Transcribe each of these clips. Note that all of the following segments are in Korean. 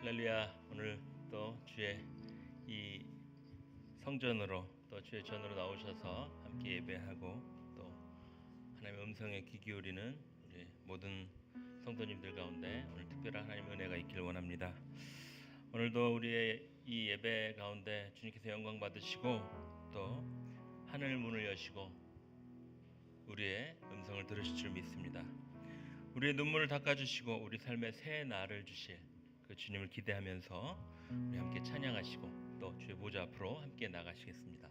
할렐루야. 오늘 또 주의 이 성전으로 또 주의 전으로 나오셔서 함께 예배하고 또 하나님의 음성에 귀 기울이는 우리 모든 성도님들 가운데 오늘 특별한 하나님의 은혜가 있길 원합니다. 오늘도 우리의 이 예배 가운데 주님께서 영광 받으시고 또 하늘 문을 여시고 우리의 음성을 들으실 줄 믿습니다. 우리의 눈물을 닦아주시고 우리 삶에 새 날을 주실 그 주님을 기대하면서 우리 함께 찬양하시고 또 주의 보좌 앞으로 함께 나가시겠습니다.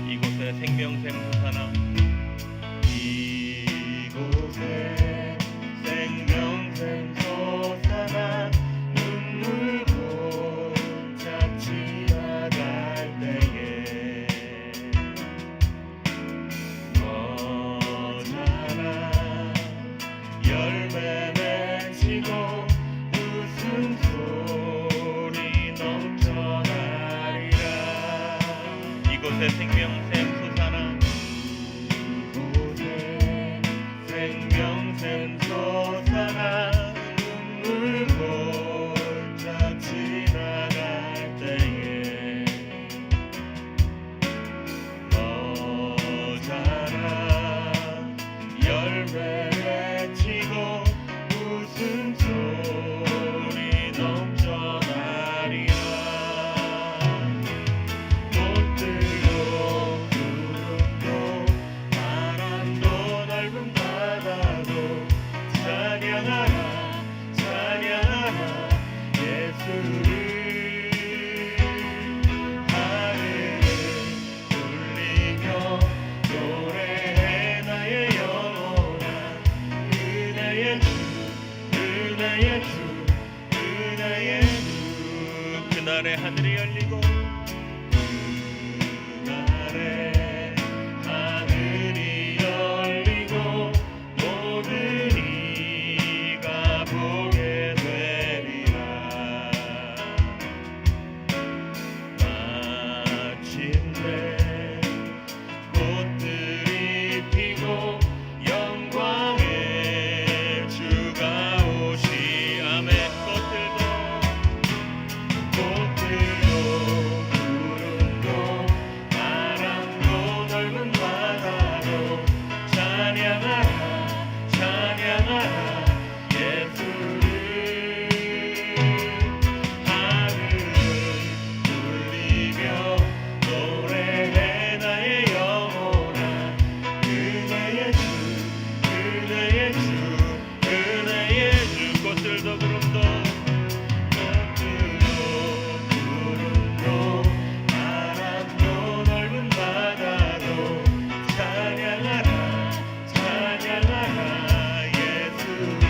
이곳에 생명샘 솟아나 이곳에 생명샘 솟아나 눈물 고짝 지나갈 때에 너잖아 열매 맺히고 웃음소리 넘쳐나리라. 이곳에 생명샘 솟아나 생명샘 솟아나 눈물 골짝 지나갈 때에 너잖아 열매 맺히고 웃음소리 넘쳐나리라. 꽃들도 구름도 바람도 넓은 바다도 찬양하라 찬양하라 예수를. 하늘을 울리며 노래해 나의 영혼아 은혜의 주 은혜의 주 은혜의 주. 그날의 하늘이 열리고 그날의 하늘이 열리고 모든 이가 보게 되리라. 마침내 꽃들이 피고 영광의 주가 오시. 아멘. 꽃들도 구름도 바람도 넓은 바다도 찬양하라 찬양하라 예수를. 하늘을 울리며 노래해 나의 영혼아 은혜의 주 은혜의 주 은혜의 주. 꽃들도 구름도 바람도 넓은 바다도 찬양하라 찬양하라 예수를.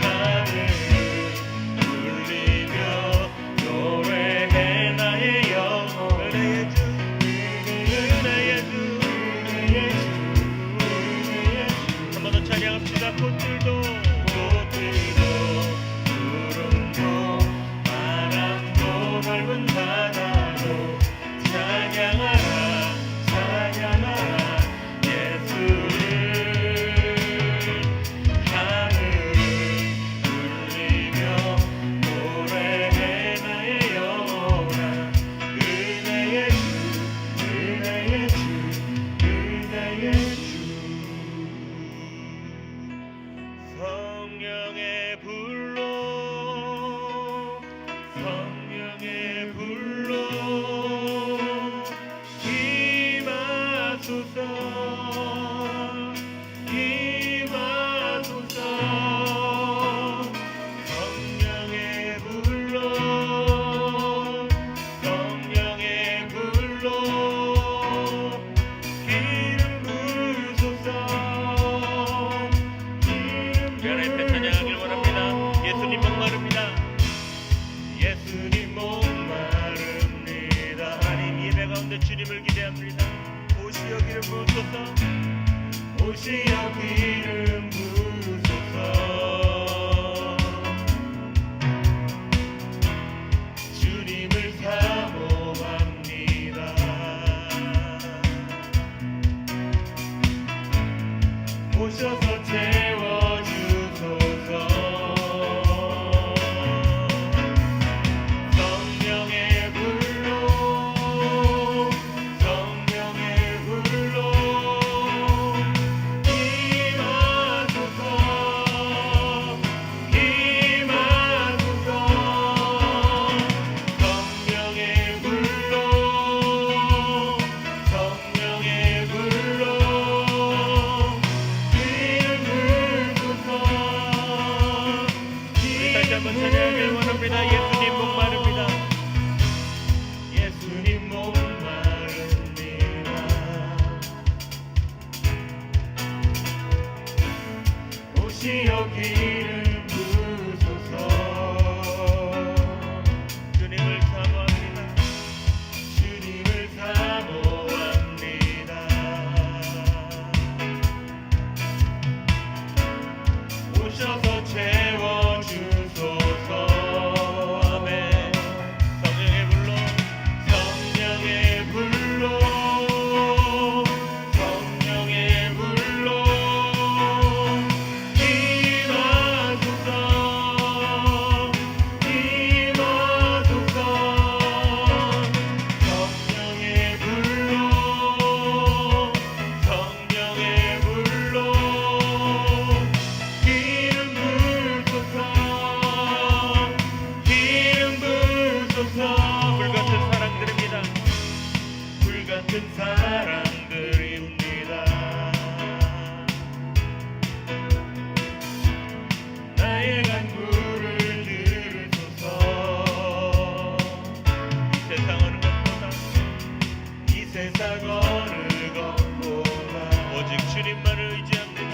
하늘을 울리며 노래해 나의 영혼 은혜의 주 은혜의 주 은혜의 주 은혜의 주. 한 번 더 찬양합시다. 꽃들도 구름도 바람도 넓은 바다도 찬양하라 찬양하라 예수를. 하늘을 울리며 노래해 나의 영혼아 은혜의 주 은혜의 주 은혜의 주. 성령의 불로 성령의 불로 임하소서 임하소서. 성령의 불로 성령의 불로 기름 부으소서 기름 하나님 찬양하길 원합니다. 예수님 목마릅니다. 예수님 목마릅니다. 하나님 예배 가운데 주님을 기대합니다. 오시어 기름 부으소서 오시어 기름 부으소서. 주소서. 불같은 사랑들입니다. 불같은 사랑들입니다. 나의 간구를 들으소서. 이 세상 어느 것보다 오직 주님만을 의지합니다.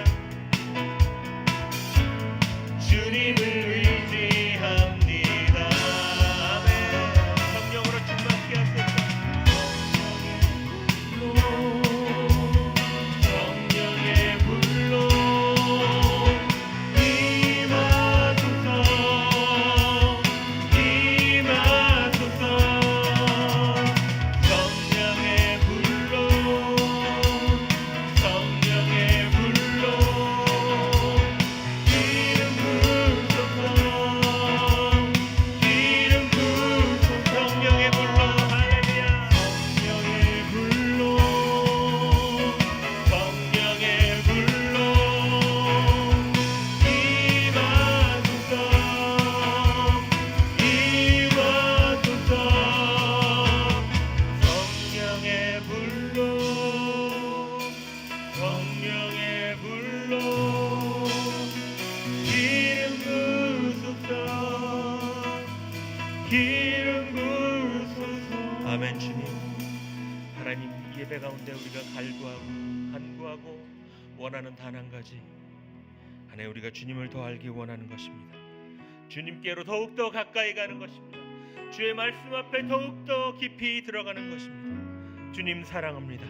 주님을 의지합니다. 아멘. 성령으로 충만케 하소서. 성령의 불로 임하소서. 임하소서. 성령의 불로 성령의 불로 기름 부으소서. 기름 부으소서. 성령의 불로 할렐루야. 성령의 불로 성령의 불로 임하소서. 임하소서. 성령의 불로 성령의 불로 기름 부으소서. 기름 부으소서. 아멘. 주님, 하나님, 예배 가운데 우리가 간구하고 원하는 단 한 가지, 하나님, 우리가 주님을 더 알기 원하는 것입니다. 주님께로 더욱더 가까이 가는 것입니다. 주의 말씀 앞에 더욱더 깊이 들어가는 것입니다. 주님 사랑합니다.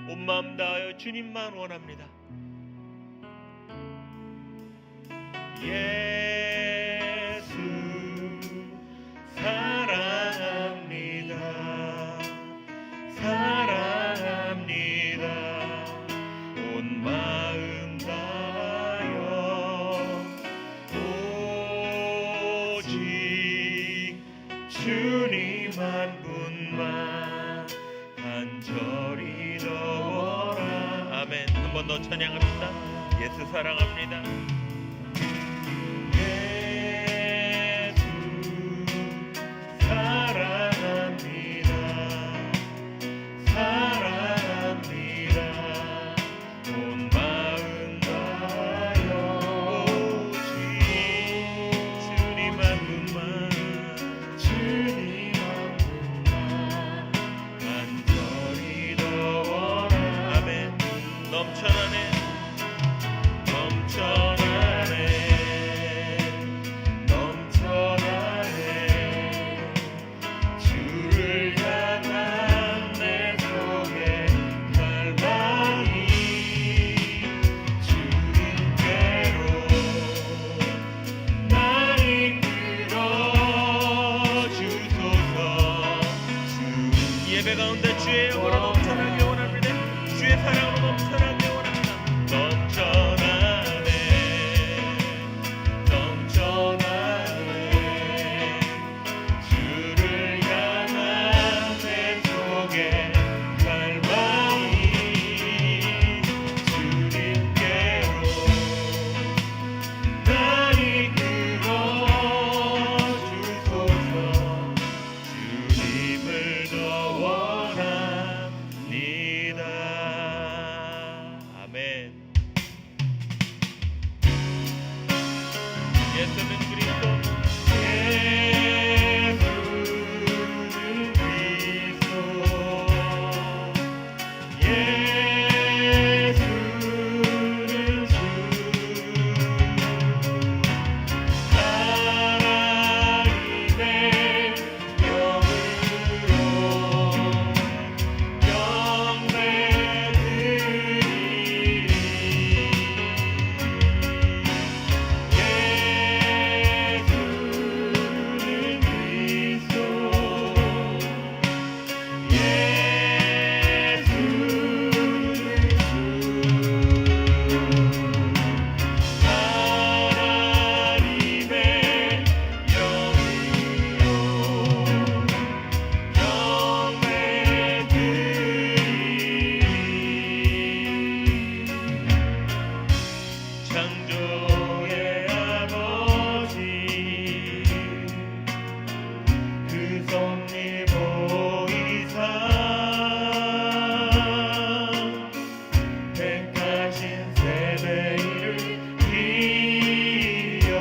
온 마음 다하여 주님만 원합니다. 예수 사랑합니다. 사랑합니다. 온 마음 다하여 오직 주님 한 분만 간절히 더워라. 아멘. 한 번 더 찬양합시다. 예수 사랑합니다. 예수 사랑합니다. 사랑합니다. 온 마음 다하여 오직 주님 한 분만 주님 한 분만 간절히 더워라. 아멘. 넘쳐나네. 넘쳐나네. 넘쳐나네. 주를 향한 내 속에 갈망이 주님께로 날 이끌어 주소서. 예배 가운데 주의 영으로 넘쳐나게 원합니다. 주의 사랑으로 넘쳐나게 원합니다. 넘쳐나네. 넘쳐나네. 주를 향한 내 속에 갈망이 주님께로 날 이끌어 주소서. 주님을 더 원합니다. 이 보이사 택하신 세대를 이어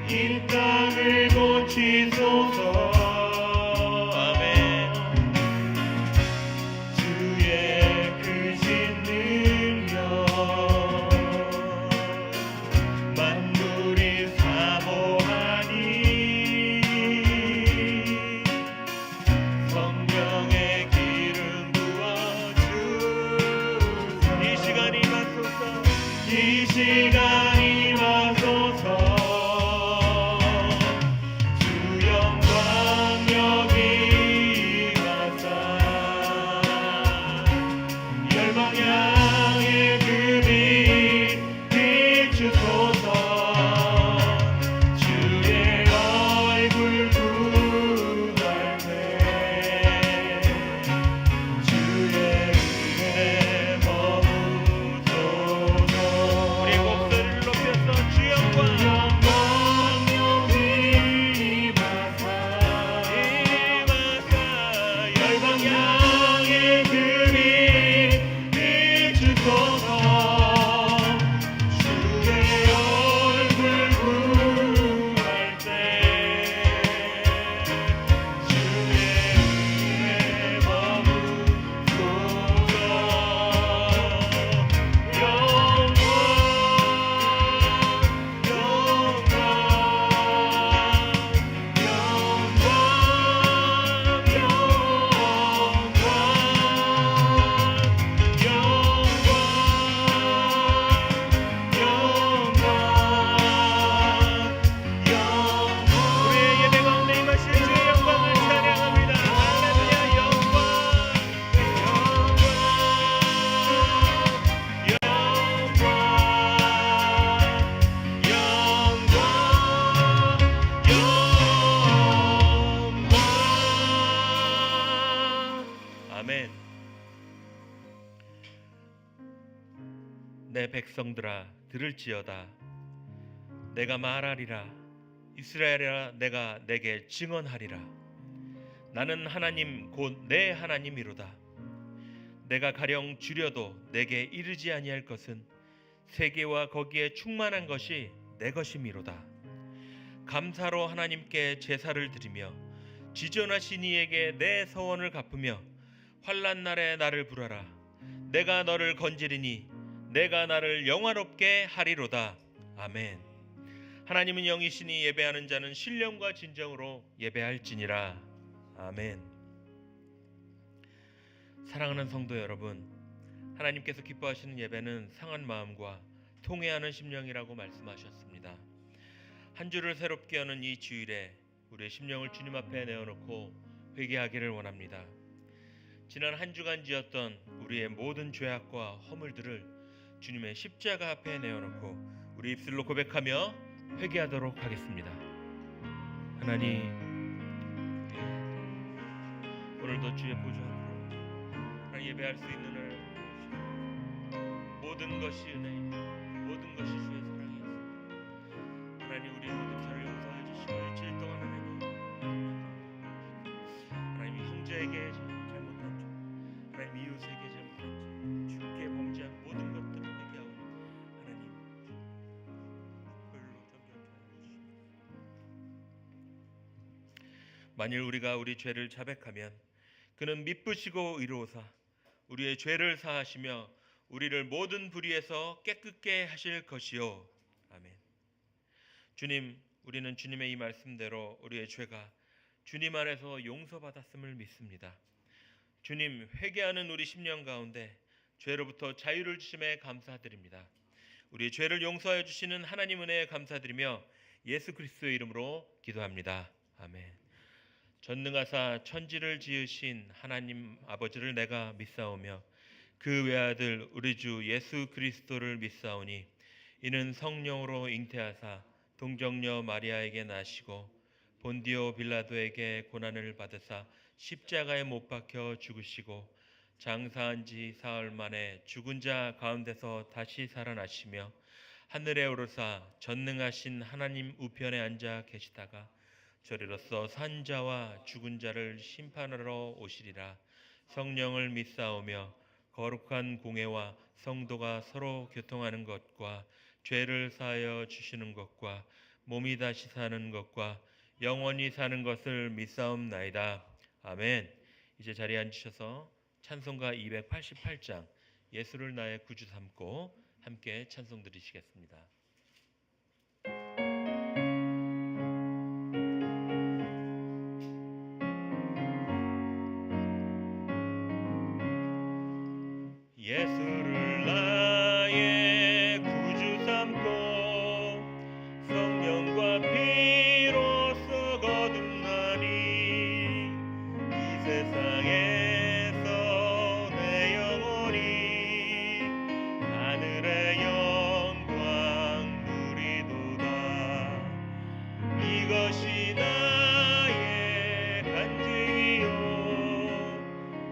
이 땅을 고치소서. 아멘. 주의 크신 능력 만물이 사모하니 성령의 기름 부어주소서. 이 시간이 임하소서. 이 시간이 임하소서. 주 영광 여기 임하사 열방 향해 그 빛 비추소서. 주의 얼굴 구할 때 주의 은혜 머무소서. 우리 목소리를 높여서 주 영광 여기 임하사 열방 향해 그 빛 비추소서. 주의 얼굴 구할 때 주의 은혜 머무소서. 영광 우리의 예배 가운데 임하실 주의 영광을 찬양합니다. 할렐루야. 영광 아멘. 내 백성들아 들을지어다. 내가 말하리라. 이스라엘아 내가 내게 증언하리라. 나는 하나님 곧 내 하나님이로다. 내가 가령 줄여도 내게 이르지 아니할 것은 세계와 거기에 충만한 것이 내 것이미로다. 감사로 하나님께 제사를 드리며 지존하신 이에게 내 서원을 갚으며 환난 날에 나를 부르라. 내가 너를 건지리니 내가 나를 영화롭게 하리로다. 아멘. 하나님은 영이시니 예배하는 자는 신령과 진정으로 예배할지니라. 아멘. 사랑하는 성도 여러분, 하나님께서 기뻐하시는 예배는 상한 마음과 통회하는 심령이라고 말씀하셨습니다. 한 주를 새롭게 여는 이 주일에 우리의 심령을 주님 앞에 내어놓고 회개하기를 원합니다. 지난 한 주간 지었던 우리의 모든 죄악과 허물들을 주님의 십자가 앞에 내어놓고 우리 입술로 고백하며 회개하도록 하겠습니다. 하나님, 오늘도 주의 보좌 앞으로 예배할 수 있는 날 모든 것이 은혜입니다. 모든 것이 주의 사랑이었습니다. 하나님, 우리의 모든 죄를 용서해 주시고 일주일 동안 하나님 형제에게 잘못한 죄, 하나님 이웃에게 잘못한 죄, 주께 범죄한 모든 것들을 회개하고 하나님 불로 정결케 하여 주십니다. 만일 우리가 우리 죄를 자백하면 그는 미쁘시고 의로우사 우리의 죄를 사하시며 우리를 모든 불의에서 깨끗게 하실 것이요. 아멘. 주님, 우리는 주님의 이 말씀대로 우리의 죄가 주님 안에서 용서받았음을 믿습니다. 주님, 회개하는 우리 심령 가운데 죄로부터 자유를 주심에 감사드립니다. 우리의 죄를 용서해 주시는 하나님 은혜에 감사드리며 예수 그리스도의 이름으로 기도합니다. 아멘. 전능하사 천지를 지으신 하나님 아버지를 내가 믿사오며 그 외아들 우리 주 예수 그리스도를 믿사오니 이는 성령으로 잉태하사 동정녀 마리아에게 나시고 본디오 빌라도에게 고난을 받으사 십자가에 못 박혀 죽으시고 장사한 지 사흘 만에 죽은 자 가운데서 다시 살아나시며 하늘에 오르사 전능하신 하나님 우편에 앉아 계시다가 저리로서 산자와 죽은 자를 심판하러 오시리라. 성령을 믿사오며 거룩한 공회와 성도가 서로 교통하는 것과 죄를 사하여 주시는 것과 몸이 다시 사는 것과 영원히 사는 것을 믿사옵나이다. 아멘. 이제 자리에 앉으셔서 찬송가 288장 예수를 나의 구주 삼고 함께 찬송 드리시겠습니다. 예수를 나의 구주 삼고 성령과 피로써 거듭나니 이 세상에서 내 영혼이 하늘의 영광 누리도다. 이것이 나의 간증이요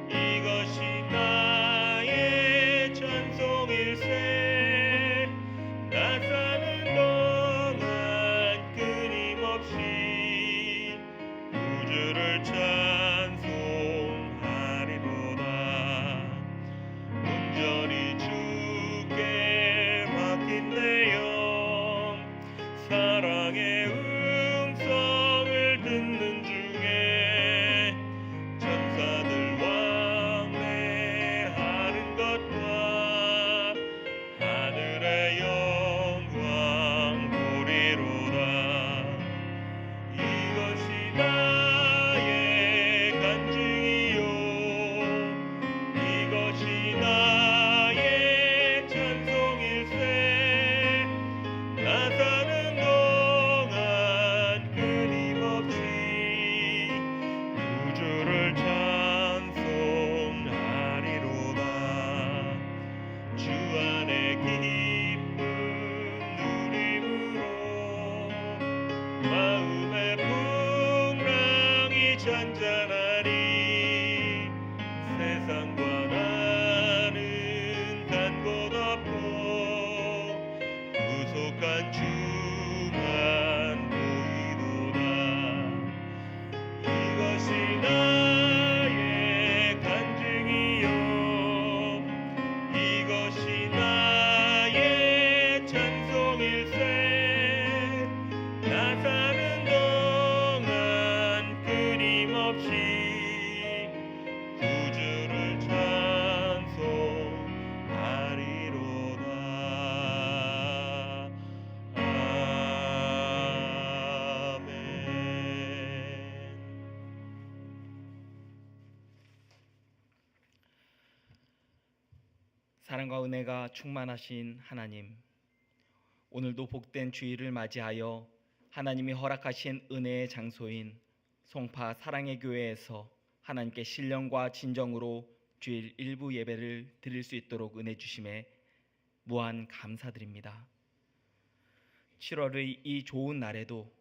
이것이 나의 찬송일세. 나 사는 동안 끊임없이 구주를 찬송하리로다. 온전히 주께 맡긴 내 영 사랑의 음성을 듣는 중에 천사들 왕래하는 것과 하늘의 영광 보리로다. 이것이 나의 간증이요 이것이 나의 찬송일세. 나 사는 동안 끊임없이 구주를 찬송하리로다. 주 안에 기쁨 누림으로 마음의 풍랑이 잔잔하리. 세상과 나는 단 곳 없고 구속한 주만 보이도다. 이것이 나의 간증이요 이것이 나의 찬송일세. 나 사는 동안 끊임없이 구주를 찬송하리로다. 아멘. 사랑과 은혜가 충만하신 하나님, 오늘도 복된 주일을 맞이하여 하나님이 허락하신 은혜의 장소인 송파 사랑의 교회에서 하나님께 신령과 진정으로 주일 일부 예배를 드릴 수 있도록 은혜 주심에 무한 감사드립니다. 7월의 이 좋은 날에도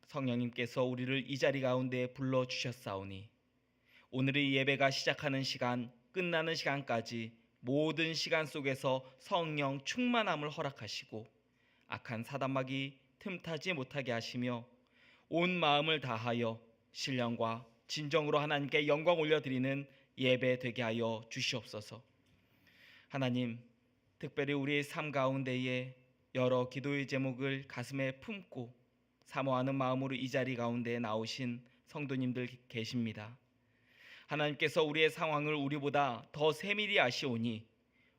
성령님께서 우리를 이 자리 가운데 불러주셨사오니 오늘의 예배가 시작하는 시간, 끝나는 시간까지 모든 시간 속에서 성령 충만함을 허락하시고 악한 사단마귀 틈타지 못하게 하시며 온 마음을 다하여 신령과 진정으로 하나님께 영광 올려드리는 예배 되게 하여 주시옵소서. 하나님, 특별히 우리의 삶 가운데에 여러 기도의 제목을 가슴에 품고 사모하는 마음으로 이 자리 가운데 나오신 성도님들 계십니다. 하나님께서 우리의 상황을 우리보다 더 세밀히 아시오니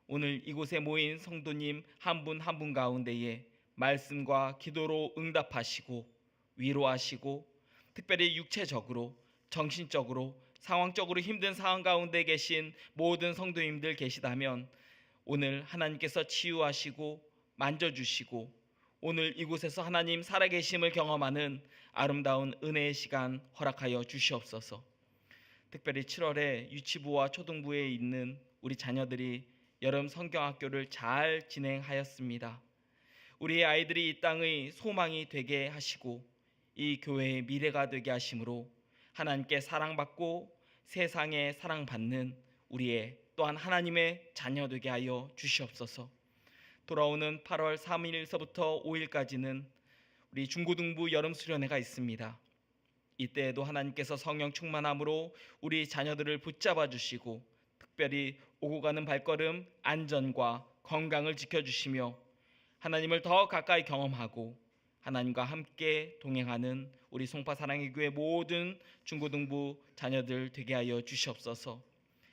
오늘 이곳에 모인 성도님 한 분 한 분 가운데에 말씀과 기도로 응답하시고 위로하시고 특별히 육체적으로 정신적으로 상황적으로 힘든 상황 가운데 계신 모든 성도님들 계시다면 오늘 하나님께서 치유하시고 만져주시고 오늘 이곳에서 하나님 살아계심을 경험하는 아름다운 은혜의 시간 허락하여 주시옵소서. 특별히 7월에 유치부와 초등부에 있는 우리 자녀들이 여름 성경학교를 잘 진행하였습니다. 우리의 아이들이 이 땅의 소망이 되게 하시고 이 교회의 미래가 되게 하심으로 하나님께 사랑받고 세상에 사랑받는 우리의 또한 하나님의 자녀 되게 하여 주시옵소서. 돌아오는 8월 3일서부터 5일까지는 우리 중고등부 여름 수련회가 있습니다. 이때에도 하나님께서 성령 충만함으로 우리 자녀들을 붙잡아 주시고 특별히 오고 가는 발걸음 안전과 건강을 지켜주시며 하나님을 더 가까이 경험하고 하나님과 함께 동행하는 우리 송파 사랑의 교회 모든 중고등부 자녀들 되게 하여 주시옵소서.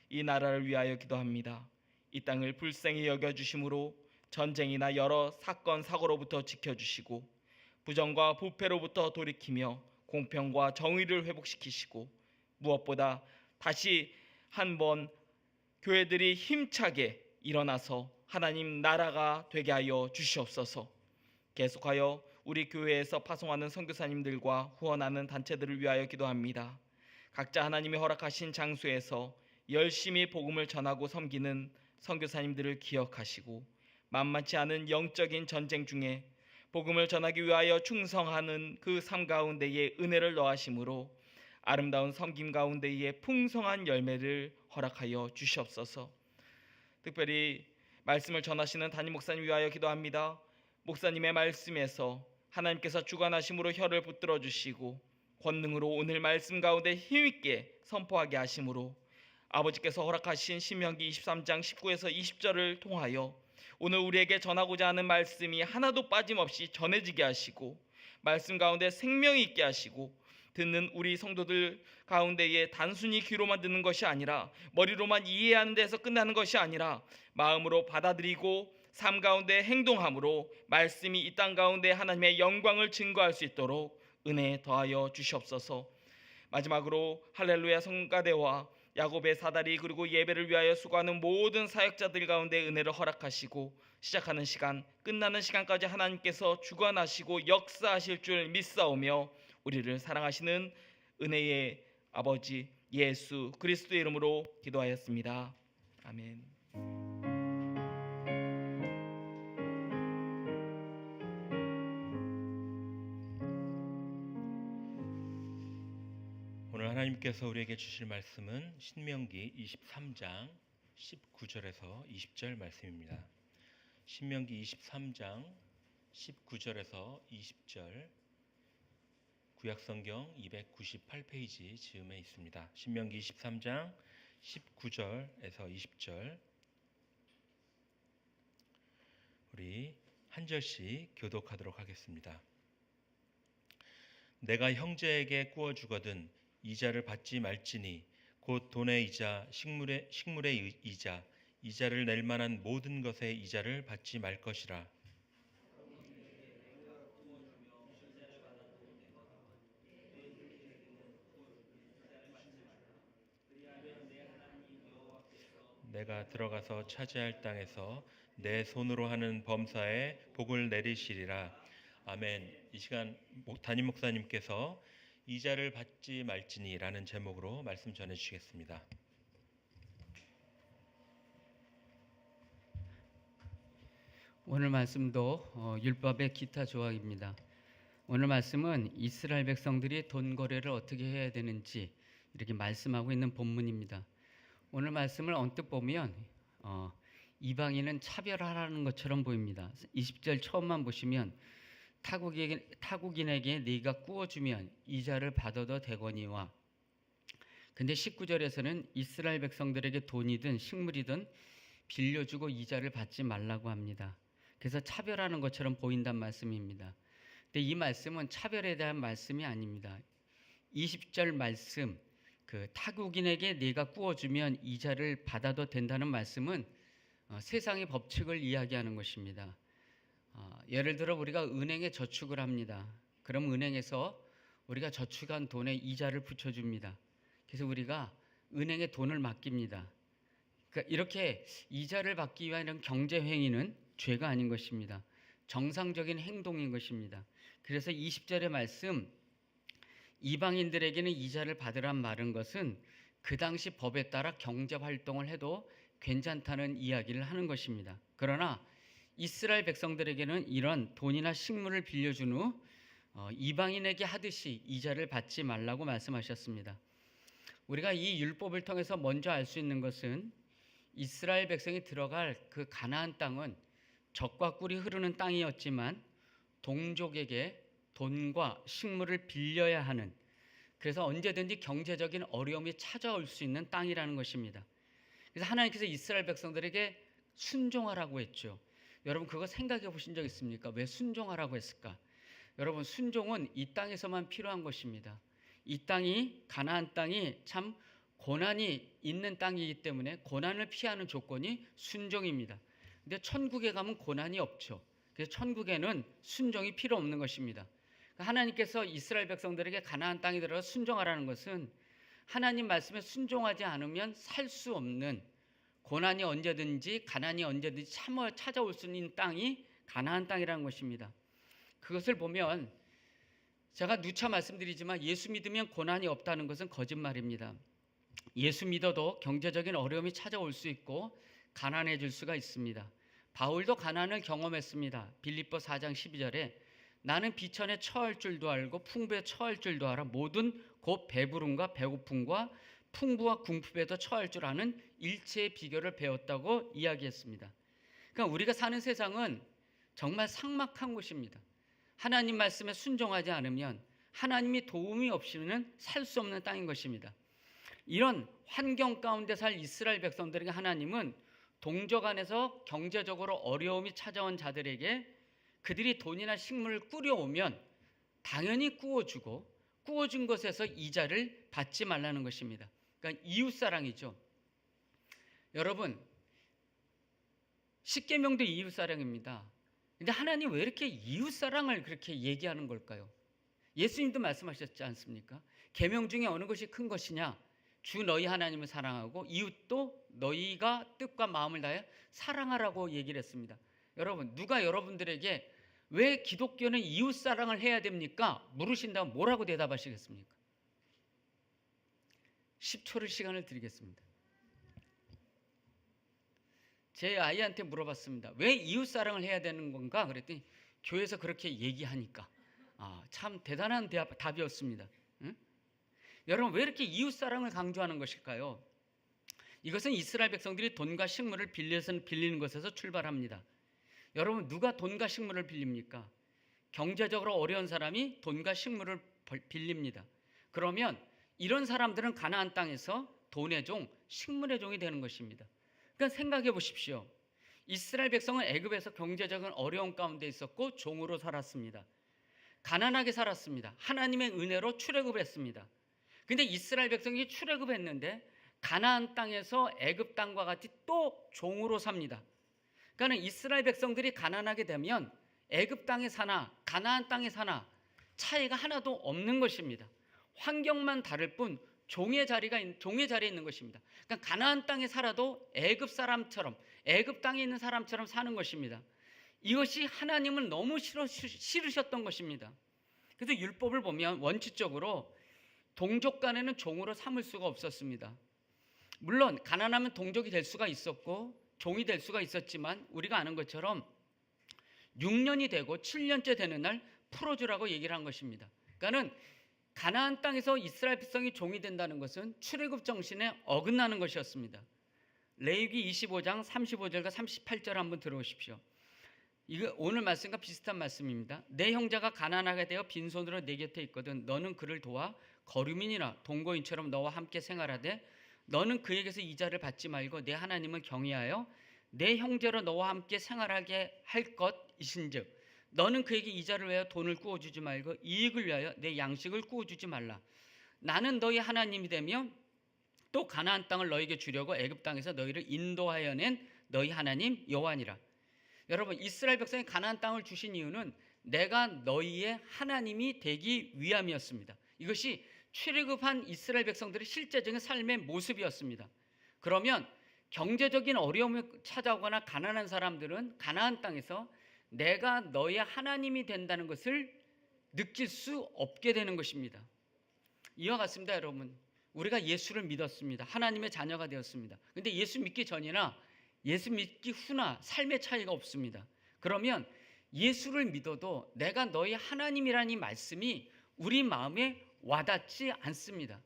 이 나라를 위하여 기도합니다. 이 땅을 불쌍히 여겨주심으로 전쟁이나 여러 사건 사고로부터 지켜주시고 부정과 부패로부터 돌이키며 공평과 정의를 회복시키시고 무엇보다 다시 한번 교회들이 힘차게 일어나서 하나님 나라가 되게 하여 주시옵소서. 계속하여 우리 교회에서 파송하는 선교사님들과 후원하는 단체들을 위하여 기도합니다. 각자 하나님이 허락하신 장소에서 열심히 복음을 전하고 섬기는 선교사님들을 기억하시고 만만치 않은 영적인 전쟁 중에 복음을 전하기 위하여 충성하는 그 삶 가운데에 은혜를 더하심으로 아름다운 섬김 가운데에 풍성한 열매를 허락하여 주시옵소서. 특별히 말씀을 전하시는 담임 목사님 위하여 기도합니다. 목사님의 말씀에서 하나님께서 주관하심으로 혀를 붙들어 주시고 권능으로 오늘 말씀 가운데 힘있게 선포하게 하심으로 아버지께서 허락하신 신명기 23장 19에서 20절을 통하여 오늘 우리에게 전하고자 하는 말씀이 하나도 빠짐없이 전해지게 하시고 말씀 가운데 생명이 있게 하시고 듣는 우리 성도들 가운데에 단순히 귀로만 듣는 것이 아니라 머리로만 이해하는 데서 끝나는 것이 아니라 마음으로 받아들이고 삶 가운데 행동함으로 말씀이 이 땅 가운데 하나님의 영광을 증거할 수 있도록 은혜 더하여 주시옵소서. 마지막으로 할렐루야 성가대와 야곱의 사다리 그리고 예배를 위하여 수고하는 모든 사역자들 가운데 은혜를 허락하시고 시작하는 시간 끝나는 시간까지 하나님께서 주관하시고 역사하실 줄 믿사오며 우리를 사랑하시는 은혜의 아버지 예수 그리스도의 이름으로 기도하였습니다. 아멘. 오늘 하나님께서 우리에게 주실 말씀은 신명기 23장 19절에서 20절 말씀입니다. 신명기 23장 19절에서 20절 구약성경 298페이지 즈음에 있습니다. 신명기 23장 19절에서 20절 우리 한 절씩 교독하도록 하겠습니다. 내가 형제에게 구워 주거든 이자를 받지 말지니 곧 돈의 이자 식물의 이자를 낼 만한 모든 것의 이자를 받지 말 것이라. 내가 들어가서 차지할 땅에서 내 손으로 하는 범사에 복을 내리시리라. 아멘. 이 시간 담임 목사님께서 이자를 받지 말지니라는 제목으로 말씀 전해 주시겠습니다. 오늘 말씀도 율법의 기타 조항입니다. 오늘 말씀은 이스라엘 백성들이 돈 거래를 어떻게 해야 되는지 이렇게 말씀하고 있는 본문입니다. 오늘 말씀을 언뜻 보면 이방인은 차별하라는 것처럼 보입니다. 20절 처음만 보시면 타국인에게 네가 구워주면 이자를 받아도 되거니와, 근데 19절에서는 이스라엘 백성들에게 돈이든 식물이든 빌려주고 이자를 받지 말라고 합니다. 그래서 차별하는 것처럼 보인단 말씀입니다. 근데 이 말씀은 차별에 대한 말씀이 아닙니다. 20절 말씀, 그 타국인에게 네가 구워주면 이자를 받아도 된다는 말씀은 세상의 법칙을 이야기하는 것입니다. 예를 들어 우리가 은행에 저축을 합니다. 그럼 은행에서 우리가 저축한 돈에 이자를 붙여줍니다. 그래서 우리가 은행에 돈을 맡깁니다. 그러니까 이렇게 이자를 받기 위한 이런 경제 행위는 죄가 아닌 것입니다. 정상적인 행동인 것입니다. 그래서 20절의 말씀, 이방인들에게는 이자를 받으란 말은 것은 그 당시 법에 따라 경제 활동을 해도 괜찮다는 이야기를 하는 것입니다. 그러나 이스라엘 백성들에게는 이런 돈이나 식물을 빌려준 후 이방인에게 하듯이 이자를 받지 말라고 말씀하셨습니다. 우리가 이 율법을 통해서 먼저 알 수 있는 것은 이스라엘 백성이 들어갈 그 가나안 땅은 젖과 꿀이 흐르는 땅이었지만 동족에게 돈과 식물을 빌려야 하는, 그래서 언제든지 경제적인 어려움이 찾아올 수 있는 땅이라는 것입니다. 그래서 하나님께서 이스라엘 백성들에게 순종하라고 했죠. 여러분 그거 생각해 보신 적 있습니까? 왜 순종하라고 했을까? 여러분 순종은 이 땅에서만 필요한 것입니다. 이 땅이 가나안 땅이 참 고난이 있는 땅이기 때문에 고난을 피하는 조건이 순종입니다. 근데 천국에 가면 고난이 없죠. 그래서 천국에는 순종이 필요 없는 것입니다. 하나님께서 이스라엘 백성들에게 가나안 땅에 들어가 순종하라는 것은 하나님 말씀에 순종하지 않으면 살 수 없는 고난이 언제든지 가난이 언제든지 찾아올 수 있는 땅이 가나안 땅이라는 것입니다. 그것을 보면 제가 누차 말씀드리지만 예수 믿으면 고난이 없다는 것은 거짓말입니다. 예수 믿어도 경제적인 어려움이 찾아올 수 있고 가난해질 수가 있습니다. 바울도 가난을 경험했습니다. 빌립보 4장 12절에 나는 비천에 처할 줄도 알고 풍부에 처할 줄도 알아 모든 곧 배부름과 배고픔과 풍부와 궁핍에도 처할 줄 아는 일체의 비결을 배웠다고 이야기했습니다. 그러니까 우리가 사는 세상은 정말 삭막한 곳입니다. 하나님 말씀에 순종하지 않으면 하나님이 도움이 없이는 살 수 없는 땅인 것입니다. 이런 환경 가운데 살 이스라엘 백성들에게 하나님은 동족 안에서 경제적으로 어려움이 찾아온 자들에게 그들이 돈이나 식물을 꾸려오면 당연히 꾸어주고 꾸어준 것에서 이자를 받지 말라는 것입니다. 그러니까 이웃사랑이죠. 여러분 십계명도 이웃사랑입니다. 근데 하나님 왜 이렇게 이웃사랑을 그렇게 얘기하는 걸까요? 예수님도 말씀하셨지 않습니까? 계명 중에 어느 것이 큰 것이냐? 주 너희 하나님을 사랑하고 이웃도 너희가 뜻과 마음을 다해 사랑하라고 얘기를 했습니다. 여러분 누가 여러분들에게 왜 기독교는 이웃사랑을 해야 됩니까? 물으신다면 뭐라고 대답하시겠습니까? 10초를 시간을 드리겠습니다. 제 아이한테 물어봤습니다. 왜 이웃사랑을 해야 되는 건가? 그랬더니 교회에서 그렇게 얘기하니까. 참 대단한 답이었습니다. 응? 여러분 왜 이렇게 이웃사랑을 강조하는 것일까요? 이것은 이스라엘 백성들이 돈과 식물을 빌리는 것에서 출발합니다. 여러분 누가 돈과 식물을 빌립니까? 경제적으로 어려운 사람이 돈과 식물을 빌립니다. 그러면 이런 사람들은 가나안 땅에서 돈의 종, 식물의 종이 되는 것입니다. 그러니까 생각해 보십시오. 이스라엘 백성은 애굽에서 경제적인 어려움 가운데 있었고 종으로 살았습니다. 가난하게 살았습니다. 하나님의 은혜로 출애굽했습니다. 근데 이스라엘 백성이 출애굽했는데 가나안 땅에서 애굽 땅과 같이 또 종으로 삽니다. 그러니까 이스라엘 백성들이 가난하게 되면 애굽 땅에 사나 가나안 땅에 사나 차이가 하나도 없는 것입니다. 환경만 다를 뿐 종의 자리에 있는 것입니다. 그러니까 가나안 땅에 살아도 애굽 사람처럼 애굽 땅에 있는 사람처럼 사는 것입니다. 이것이 하나님은 너무 싫으셨던 것입니다. 그래서 율법을 보면 원칙적으로 동족 간에는 종으로 삼을 수가 없었습니다. 물론 가난하면 동족이 될 수가 있었고 종이 될 수가 있었지만 우리가 아는 것처럼 6년이 되고 7년째 되는 날 풀어주라고 얘기를 한 것입니다. 그러니까는 가나안 땅에서 이스라엘 백성이 종이 된다는 것은 출애굽 정신에 어긋나는 것이었습니다. 레위기 25장 35절과 38절 한번 들어보십시오. 이거 오늘 말씀과 비슷한 말씀입니다. 내 형제가 가난하게 되어 빈손으로 내 곁에 있거든 너는 그를 도와 거류민이나 동거인처럼 너와 함께 생활하되 너는 그에게서 이자를 받지 말고 내 하나님을 경외하여 내 형제로 너와 함께 생활하게 할 것이신즉 너는 그에게 이자를 위하여 돈을 꾸어주지 말고 이익을 위하여 내 양식을 꾸어주지 말라. 나는 너희 하나님이 되며 또 가나안 땅을 너희에게 주려고 애굽 땅에서 너희를 인도하여 낸 너희 하나님 여호와니라. 여러분 이스라엘 백성이 가나안 땅을 주신 이유는 내가 너희의 하나님이 되기 위함이었습니다. 이것이 출애굽한 이스라엘 백성들의 실제적인 삶의 모습이었습니다. 그러면 경제적인 어려움이 찾아오거나 가난한 사람들은 가나안 땅에서 내가 너의 하나님이 된다는 것을 느낄 수 없게 되는 것입니다. 이와 같습니다. 여러분 우리가 예수를 믿었습니다. 하나님의 자녀가 되었습니다. 그런데 예수 믿기 전이나 예수 믿기 후나 삶의 차이가 없습니다. 그러면 예수를 믿어도 내가 너의 하나님이라는 이 말씀이 우리 마음에 와닿지 않습니다.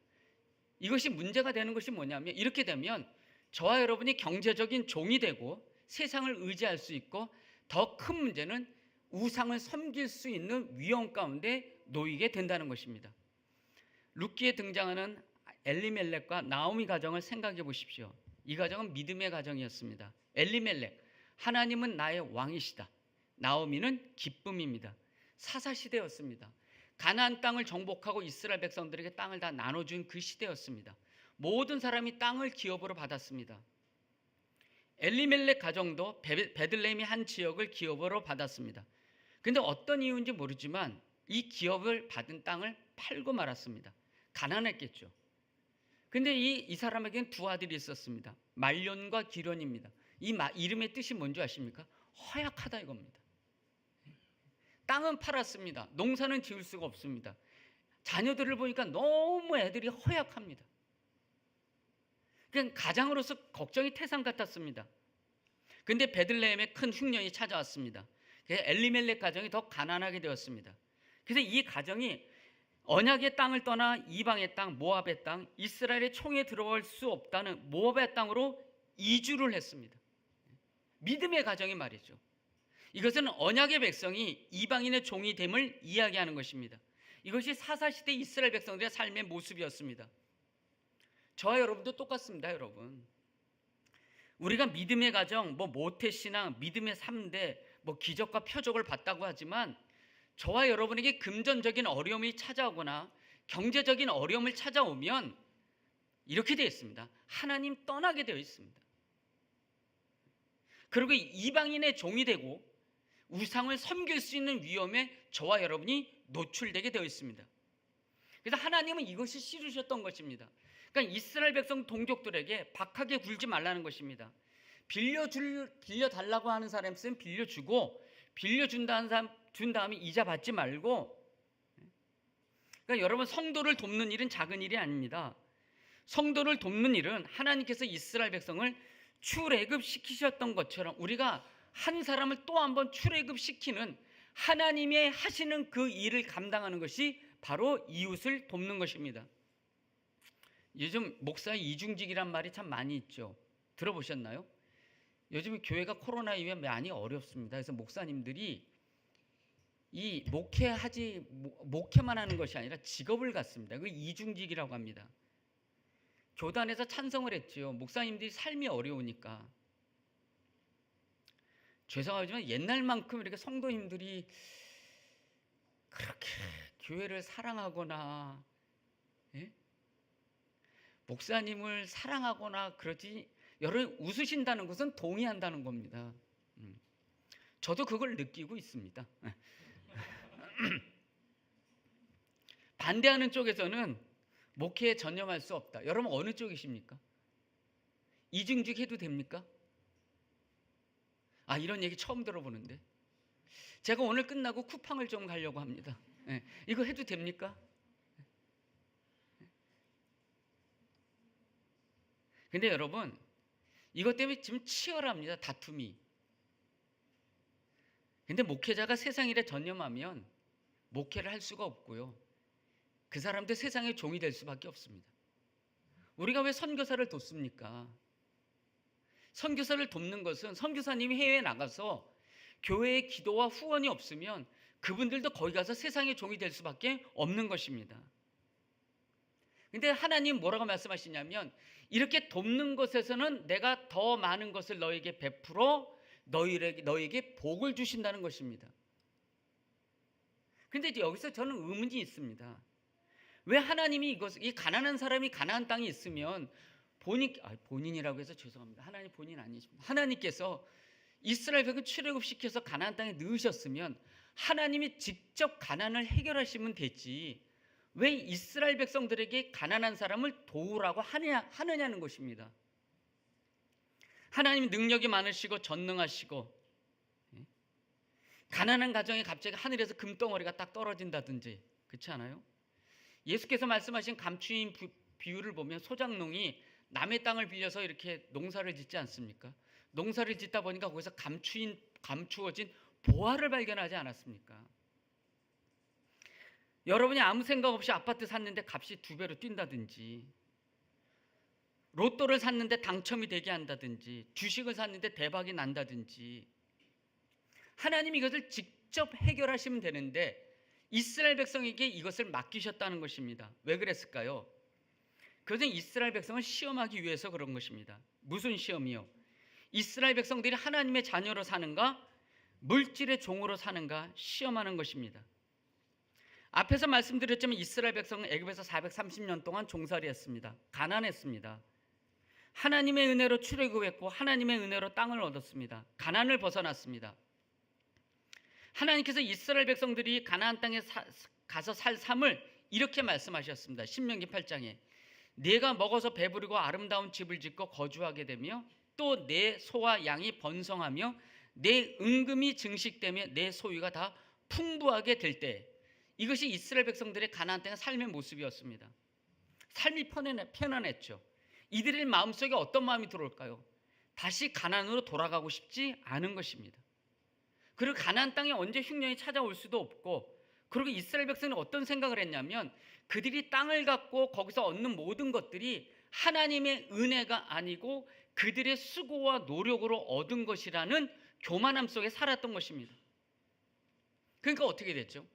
이것이 문제가 되는 것이 뭐냐면 이렇게 되면 저와 여러분이 경제적인 종이 되고 세상을 의지할 수 있고 더 큰 문제는 우상을 섬길 수 있는 위험 가운데 놓이게 된다는 것입니다. 룻기에 등장하는 엘리멜렉과 나오미 가정을 생각해 보십시오. 이 가정은 믿음의 가정이었습니다. 엘리멜렉, 하나님은 나의 왕이시다. 나오미는 기쁨입니다. 사사시대였습니다. 가나안 땅을 정복하고 이스라엘 백성들에게 땅을 다 나눠준 그 시대였습니다. 모든 사람이 땅을 기업으로 받았습니다. 엘리멜렉 가정도 베들레헴의 한 지역을 기업으로 받았습니다. 근데 어떤 이유인지 모르지만 이 기업을 받은 땅을 팔고 말았습니다. 가난했겠죠. 근데 이 사람에게는 두 아들이 있었습니다. 말론과 기론입니다. 이 이름의 뜻이 뭔지 아십니까? 허약하다 이겁니다. 땅은 팔았습니다. 농사는 지을 수가 없습니다. 자녀들을 보니까 너무 애들이 허약합니다. 그냥 가장으로서 걱정이 태산 같았습니다. 근데 베들레헴에 큰 흉년이 찾아왔습니다. 그래서 엘리멜렉 가정이 더 가난하게 되었습니다. 그래서 이 가정이 언약의 땅을 떠나 이방의 땅, 모압의 땅, 이스라엘의 총에 들어올 수 없다는 모압의 땅으로 이주를 했습니다. 믿음의 가정이 말이죠. 이것은 언약의 백성이 이방인의 종이 됨을 이야기하는 것입니다. 이것이 사사시대 이스라엘 백성들의 삶의 모습이었습니다. 저와 여러분도 똑같습니다. 여러분, 우리가 믿음의 가정, 모태신앙, 믿음의 3대, 기적과 표적을 봤다고 하지만 저와 여러분에게 금전적인 어려움이 찾아오거나 경제적인 어려움을 찾아오면 이렇게 되어 있습니다. 하나님 떠나게 되어 있습니다. 그리고 이방인의 종이 되고 우상을 섬길 수 있는 위험에 저와 여러분이 노출되게 되어 있습니다. 그래서 하나님은 이것이 싫으셨던 것입니다. 그러니까 이스라엘 백성 동족들에게 박하게 굴지 말라는 것입니다. 빌려달라고 하는 사람 있으면 빌려주고, 빌려준다는 사람 준 다음에 이자 받지 말고. 그러니까 여러분, 성도를 돕는 일은 작은 일이 아닙니다. 성도를 돕는 일은 하나님께서 이스라엘 백성을 출애굽시키셨던 것처럼 우리가 한 사람을 또 한 번 출애굽시키는 하나님의 하시는 그 일을 감당하는 것이 바로 이웃을 돕는 것입니다. 요즘 목사의 이중직이란 말이 참 많이 있죠. 들어보셨나요? 요즘 교회가 코로나 이후에 많이 어렵습니다. 그래서 목사님들이 이 목회만 하는 것이 아니라 직업을 갖습니다. 그 이중직이라고 합니다. 교단에서 찬성을 했지요. 목사님들이 삶이 어려우니까. 죄송하지만 옛날만큼 이렇게 성도님들이 그렇게 교회를 사랑하거나 목사님을 사랑하거나 그러지, 여러분 웃으신다는 것은 동의한다는 겁니다. 저도 그걸 느끼고 있습니다. 반대하는 쪽에서는 목회에 전념할 수 없다. 여러분 어느 쪽이십니까? 이중직 해도 됩니까? 이런 얘기 처음 들어보는데. 제가 오늘 끝나고 쿠팡을 좀 가려고 합니다. 이거 해도 됩니까? 근데 여러분, 이것 때문에 지금 치열합니다. 다툼이. 근데 목회자가 세상 일에 전념하면 목회를 할 수가 없고요. 그 사람도 세상의 종이 될 수밖에 없습니다. 우리가 왜 선교사를 돕습니까? 선교사를 돕는 것은 선교사님이 해외에 나가서 교회에 기도와 후원이 없으면 그분들도 거기 가서 세상의 종이 될 수밖에 없는 것입니다. 근데 하나님 뭐라고 말씀하시냐면, 이렇게 돕는 것에서는 내가 더 많은 것을 너에게 베풀어 너에게 복을 주신다는 것입니다. 근데 이제 여기서 저는 의문이 있습니다. 왜 하나님이 이 가난한 사람이 가나안 땅에 있으면 본인이라고 해서 죄송합니다. 하나님 본인 아니십니다. 하나님께서 이스라엘 백성을 출애굽시켜서 가나안 땅에 넣으셨으면 하나님이 직접 가난을 해결하시면 됐지, 왜 이스라엘 백성들에게 가난한 사람을 도우라고 하느냐는 것입니다. 하나님이 능력이 많으시고 전능하시고, 가난한 가정에 갑자기 하늘에서 금덩어리가 딱 떨어진다든지, 그렇지 않아요? 예수께서 말씀하신 감추인 비유를 보면 소작농이 남의 땅을 빌려서 이렇게 농사를 짓지 않습니까? 농사를 짓다 보니까 거기서 감추어진 보화를 발견하지 않았습니까? 여러분이 아무 생각 없이 아파트 샀는데 값이 2배로 뛴다든지, 로또를 샀는데 당첨이 되게 한다든지, 주식을 샀는데 대박이 난다든지, 하나님이 이것을 직접 해결하시면 되는데 이스라엘 백성에게 이것을 맡기셨다는 것입니다. 왜 그랬을까요? 그것은 이스라엘 백성을 시험하기 위해서 그런 것입니다. 무슨 시험이요? 이스라엘 백성들이 하나님의 자녀로 사는가, 물질의 종으로 사는가 시험하는 것입니다. 앞에서 말씀드렸지만 이스라엘 백성은 애굽에서 430년 동안 종살이했습니다. 가난했습니다. 하나님의 은혜로 출애굽했고 하나님의 은혜로 땅을 얻었습니다. 가난을 벗어났습니다. 하나님께서 이스라엘 백성들이 가나안 땅에 가서 살 삶을 이렇게 말씀하셨습니다. 신명기 8장에 내가 먹어서 배부르고 아름다운 집을 짓고 거주하게 되며 또 내 소와 양이 번성하며 내 은금이 증식되며 내 소유가 다 풍부하게 될 때, 이것이 이스라엘 백성들의 가나안 땅의 삶의 모습이었습니다. 삶이 편안했죠. 이들의 마음속에 어떤 마음이 들어올까요? 다시 가나안으로 돌아가고 싶지 않은 것입니다. 그리고 가나안 땅에 언제 흉년이 찾아올 수도 없고, 그리고 이스라엘 백성은 어떤 생각을 했냐면 그들이 땅을 갖고 거기서 얻는 모든 것들이 하나님의 은혜가 아니고 그들의 수고와 노력으로 얻은 것이라는 교만함 속에 살았던 것입니다. 그러니까 어떻게 됐죠?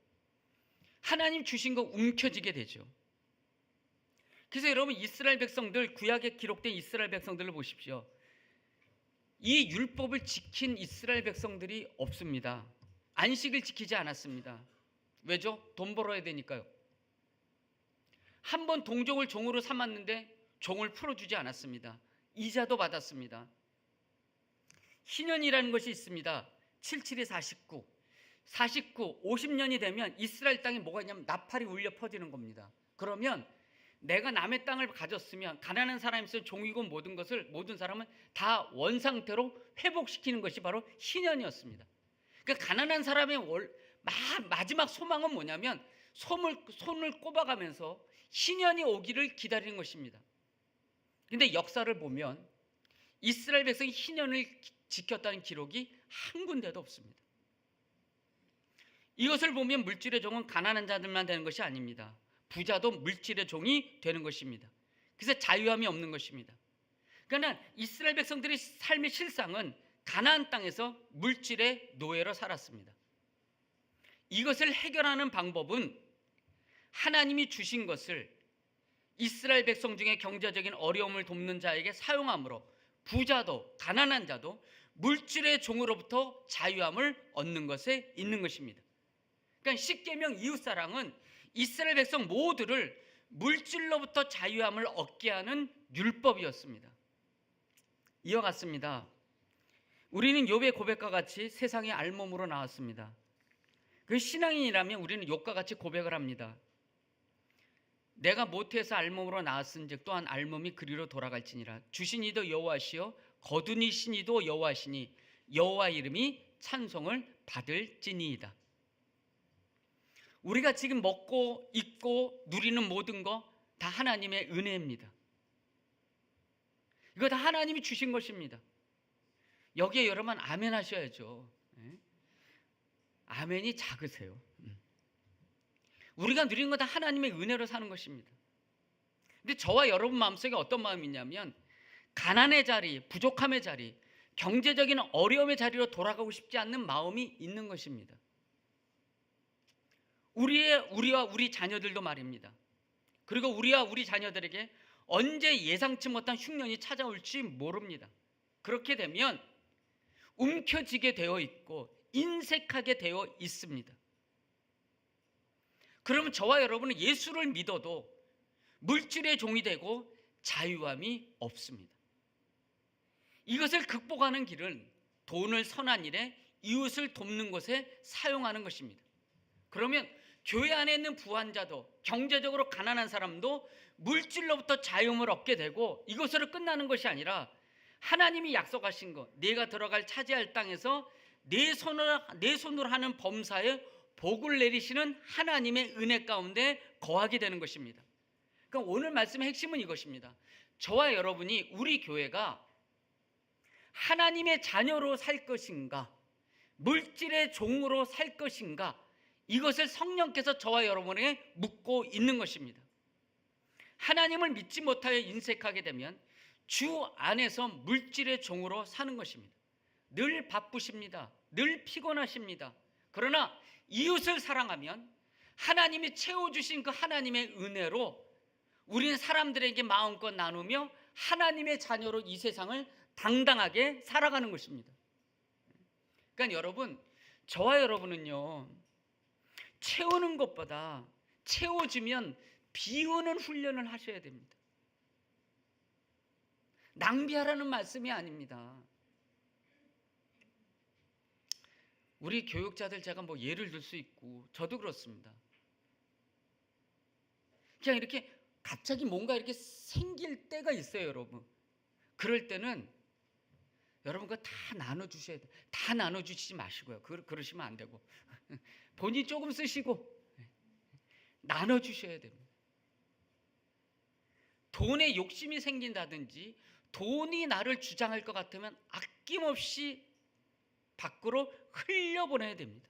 하나님 주신 거 움켜쥐게 되죠. 그래서 여러분, 이스라엘 백성들, 구약에 기록된 이스라엘 백성들을 보십시오. 이 율법을 지킨 이스라엘 백성들이 없습니다. 안식을 지키지 않았습니다. 왜죠? 돈 벌어야 되니까요. 한 번 동족을 종으로 삼았는데 종을 풀어주지 않았습니다. 이자도 받았습니다. 희년이라는 것이 있습니다. 77이 49, 50년이 되면 이스라엘 땅에 뭐가 있냐면 나팔이 울려 퍼지는 겁니다. 그러면 내가 남의 땅을 가졌으면 가난한 사람이 있으면 종이고 모든 사람은 다 원상태로 회복시키는 것이 바로 희년이었습니다. 그러니까 가난한 사람의 마지막 소망은 뭐냐면 손을 꼽아가면서 희년이 오기를 기다리는 것입니다. 그런데 역사를 보면 이스라엘 백성이 희년을 지켰다는 기록이 한 군데도 없습니다. 이것을 보면 물질의 종은 가난한 자들만 되는 것이 아닙니다. 부자도 물질의 종이 되는 것입니다. 그래서 자유함이 없는 것입니다. 그러나 이스라엘 백성들의 삶의 실상은 가나안 땅에서 물질의 노예로 살았습니다. 이것을 해결하는 방법은 하나님이 주신 것을 이스라엘 백성 중에 경제적인 어려움을 돕는 자에게 사용함으로 부자도 가난한 자도 물질의 종으로부터 자유함을 얻는 것에 있는 것입니다. 그러니까 십계명 이웃사랑은 이스라엘 백성 모두를 물질로부터 자유함을 얻게 하는 율법이었습니다. 이와 같습니다. 우리는 욥의 고백과 같이 세상의 알몸으로 나왔습니다. 그 신앙인이라면 우리는 욥과 같이 고백을 합니다. 내가 모태에서 알몸으로 나왔은즉 또한 알몸이 그리로 돌아갈지니라. 주신 이도 여호와시요 거둔 이신 이도 여호와시니 여호와 이름이 찬송을 받을지니이다. 우리가 지금 먹고 입고 누리는 모든 거 다 하나님의 은혜입니다. 이거 다 하나님이 주신 것입니다. 여기에 여러분 아멘 하셔야죠. 아멘이 작으세요. 우리가 누리는 거 다 하나님의 은혜로 사는 것입니다. 근데 저와 여러분 마음속에 어떤 마음이 있냐면 가난의 자리, 부족함의 자리, 경제적인 어려움의 자리로 돌아가고 싶지 않는 마음이 있는 것입니다. 우리와 우리 자녀들도 말입니다. 그리고 우리와 우리 자녀들에게 언제 예상치 못한 흉년이 찾아올지 모릅니다. 그렇게 되면 움켜쥐게 되어 있고 인색하게 되어 있습니다. 그러면 저와 여러분은 예수를 믿어도 물질의 종이 되고 자유함이 없습니다. 이것을 극복하는 길은 돈을 선한 일에 이웃을 돕는 것에 사용하는 것입니다. 그러면 교회 안에 있는 부한자도 경제적으로 가난한 사람도 물질로부터 자유함을 얻게 되고 이것으로 끝나는 것이 아니라 하나님이 약속하신 것, 내가 들어갈 차지할 땅에서 내 손으로 하는 범사에 복을 내리시는 하나님의 은혜 가운데 거하게 되는 것입니다. 그러니까 오늘 말씀의 핵심은 이것입니다. 저와 여러분이 우리 교회가 하나님의 자녀로 살 것인가, 물질의 종으로 살 것인가, 이것을 성령께서 저와 여러분에게 묻고 있는 것입니다. 하나님을 믿지 못하여 인색하게 되면 주 안에서 물질의 종으로 사는 것입니다. 늘 바쁘십니다. 늘 피곤하십니다. 그러나 이웃을 사랑하면 하나님이 채워주신 그 하나님의 은혜로 우리는 사람들에게 마음껏 나누며 하나님의 자녀로 이 세상을 당당하게 살아가는 것입니다. 그러니까 여러분, 저와 여러분은요, 채우는 것보다 채워주면 비우는 훈련을 하셔야 됩니다. 낭비하라는 말씀이 아닙니다. 우리 교육자들 제가 뭐 예를 들 수 있고 저도 그렇습니다. 그냥 이렇게 갑자기 뭔가 이렇게 생길 때가 있어요, 여러분. 그럴 때는 여러분 그거 다 나눠주셔야 돼요. 다 나눠주시지 마시고요. 그러시면 안 되고 본인 조금 쓰시고 나눠주셔야 됩니다. 돈에 욕심이 생긴다든지 돈이 나를 주장할 것 같으면 아낌없이 밖으로 흘려보내야 됩니다.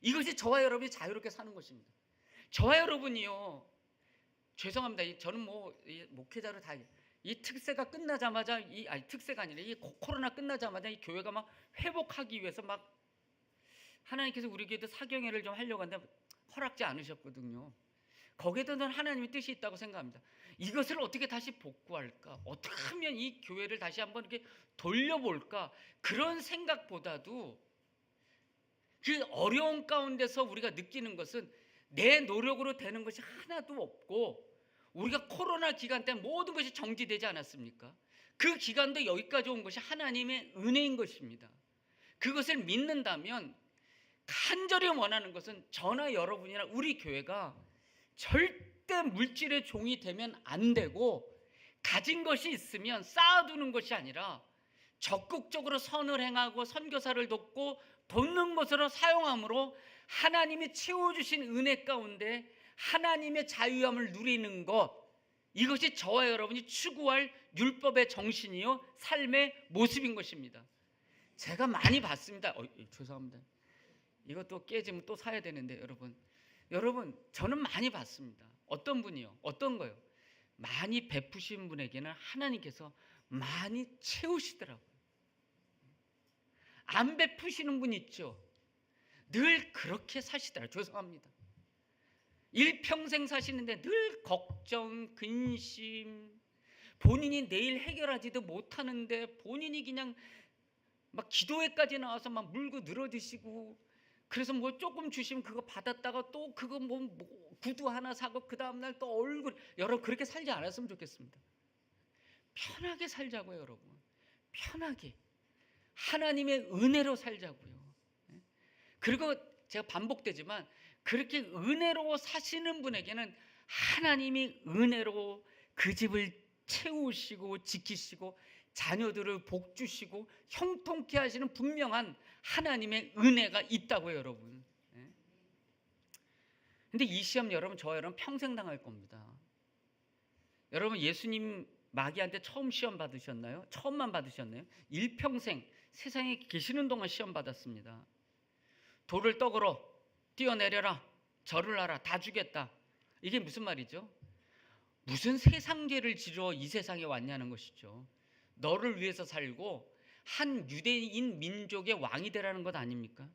이것이 저와 여러분이 자유롭게 사는 것입니다. 저와 여러분이요, 죄송합니다. 저는 뭐 목회자로 다 이 특세가 끝나자마자 특세가 아니라 이 코로나 끝나자마자 이 교회가 막 회복하기 위해서 막 하나님께서 우리 교회도 사경회를 좀 하려고 하는데 허락지 않으셨거든요. 거기에도 하나님의 뜻이 있다고 생각합니다. 이것을 어떻게 다시 복구할까? 어떻게 하면 이 교회를 다시 한번 이렇게 돌려볼까? 그런 생각보다도 그 어려운 가운데서 우리가 느끼는 것은 내 노력으로 되는 것이 하나도 없고, 우리가 코로나 기간 때 모든 것이 정지되지 않았습니까? 그 기간도 여기까지 온 것이 하나님의 은혜인 것입니다. 그것을 믿는다면 간절히 원하는 것은 저나 여러분이나 우리 교회가 절대 물질의 종이 되면 안 되고, 가진 것이 있으면 쌓아두는 것이 아니라 적극적으로 선을 행하고 선교사를 돕고 돕는 것으로 사용함으로 하나님이 채워주신 은혜 가운데 하나님의 자유함을 누리는 것, 이것이 저와 여러분이 추구할 율법의 정신이요 삶의 모습인 것입니다. 제가 많이 봤습니다. 죄송합니다. 이것도 깨지면 또 사야 되는데 여러분 저는 많이 봤습니다. 어떤 분이요? 어떤 거요? 많이 베푸신 분에게는 하나님께서 많이 채우시더라고요. 안 베푸시는 분 있죠? 늘 그렇게 사시더라고요. 죄송합니다. 일평생 사시는데 늘 걱정, 근심, 본인이 내일 해결하지도 못하는데 본인이 그냥 막 기도회까지 나와서 막 물고 늘어드시고, 그래서 뭐 조금 주시면 그거 받았다가 또 그거 뭐 구두 하나 사고 그 다음날 또 얼굴, 여러분 그렇게 살지 않았으면 좋겠습니다. 편하게 살자고요, 여러분. 편하게 하나님의 은혜로 살자고요. 그리고 제가 반복되지만 그렇게 은혜로 사시는 분에게는 하나님이 은혜로 그 집을 채우시고 지키시고 자녀들을 복 주시고 형통케 하시는 분명한 하나님의 은혜가 있다고요, 여러분. 근데 이 시험 여러분, 저와 여러분 평생 당할 겁니다. 여러분, 예수님 마귀한테 처음 시험 받으셨나요? 처음만 받으셨나요? 일평생 세상에 계시는 동안 시험 받았습니다. 돌을 떡으로 뛰어내려라, 절을 하라, 다 주겠다. 이게 무슨 말이죠? 무슨 세상 죄를 지러 이 세상에 왔냐는 것이죠. 너를 위해서 살고 한 유대인 민족의 왕이 되라는 것 아닙니까?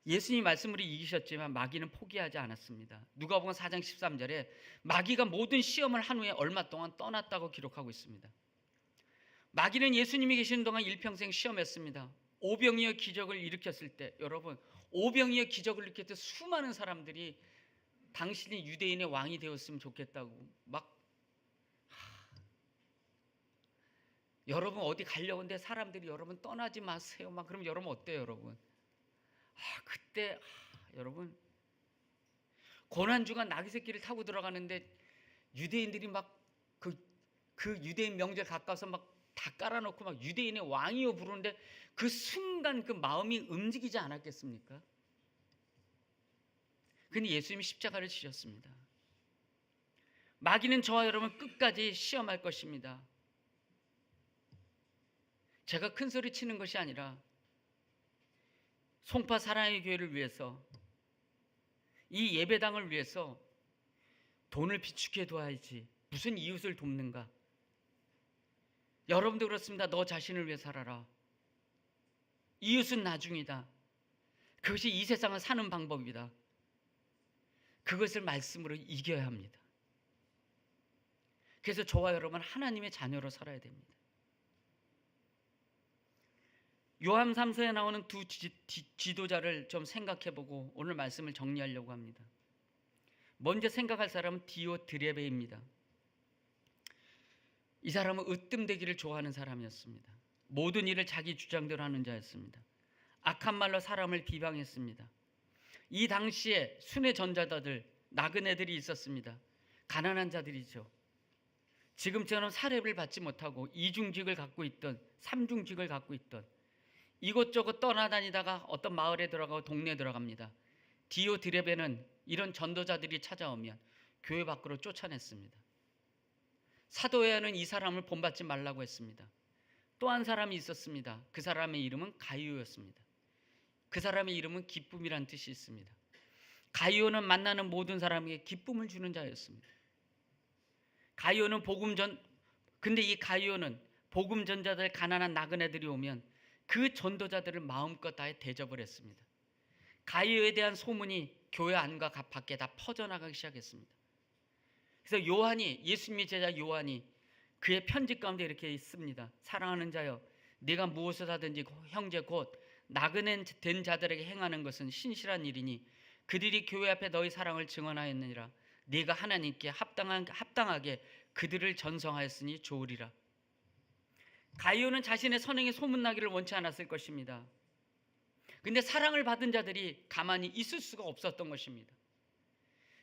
예수님 말씀으로 이기셨지만 마귀는 포기하지 않았습니다. 누가복음 4장 13절에 마귀가 모든 시험을 한 후에 얼마 동안 떠났다고 기록하고 있습니다. 마귀는 예수님이 계시는 동안 일평생 시험했습니다. 오병이어 기적을 일으켰을 때, 여러분 오병이어 기적을 일으켰을 때 수많은 사람들이 당신이 유대인의 왕이 되었으면 좋겠다고 막 여러분 어디 가려고 하는데 사람들이 여러분 떠나지 마세요 막 그러면 여러분 어때요, 여러분? 그때 여러분 고난주간 나귀 새끼를 타고 들어가는데 유대인들이 막 그 유대인 명절 가까워서 막 다 깔아놓고 막 유대인의 왕이여 부르는데 그 순간 그 마음이 움직이지 않았겠습니까? 근데 예수님이 십자가를 지셨습니다. 마귀는 저와 여러분 끝까지 시험할 것입니다. 제가 큰 소리 치는 것이 아니라 송파 사랑의 교회를 위해서, 이 예배당을 위해서 돈을 비축해 둬야지 무슨 이웃을 돕는가? 여러분도 그렇습니다. 너 자신을 위해 살아라. 이웃은 나중이다. 그것이 이 세상을 사는 방법이다. 그것을 말씀으로 이겨야 합니다. 그래서 저와 여러분 하나님의 자녀로 살아야 됩니다. 요한 3서에 나오는 두 지도자를 좀 생각해보고 오늘 말씀을 정리하려고 합니다. 먼저 생각할 사람은 디오드레베입니다. 이 사람은 으뜸되기를 좋아하는 사람이었습니다. 모든 일을 자기 주장대로 하는 자였습니다. 악한 말로 사람을 비방했습니다. 이 당시에 순회 전자자들, 나그네들이 있었습니다. 가난한 자들이죠. 지금처럼 사례를 받지 못하고 이중직을 갖고 있던, 삼중직을 갖고 있던, 이곳저곳 떠나다니다가 어떤 마을에 들어가고 동네에 들어갑니다. 디오드레베는 이런 전도자들이 찾아오면 교회 밖으로 쫓아냈습니다. 사도회와는 이 사람을 본받지 말라고 했습니다. 또 한 사람이 있었습니다. 그 사람의 이름은 가이오였습니다. 그 사람의 이름은 기쁨이란 뜻이 있습니다. 가이오는 만나는 모든 사람에게 기쁨을 주는 자였습니다. 가이오는 근데 이 가이오는 복음 전자들, 가난한 나그네들이 오면 그 전도자들을 마음껏 다해 대접을 했습니다. 가이오에 대한 소문이 교회 안과 밖에 다 퍼져나가기 시작했습니다. 그래서 예수님의 제자 요한이 그의 편지 가운데 이렇게 있습니다. 사랑하는 자여, 네가 무엇을 하든지 형제 곧 나그네 된 자들에게 행하는 것은 신실한 일이니 그들이 교회 앞에 너희 사랑을 증언하였느니라. 네가 하나님께 합당하게 그들을 전성하였으니 좋으리라. 가이오는 자신의 선행이 소문나기를 원치 않았을 것입니다. 근데 사랑을 받은 자들이 가만히 있을 수가 없었던 것입니다.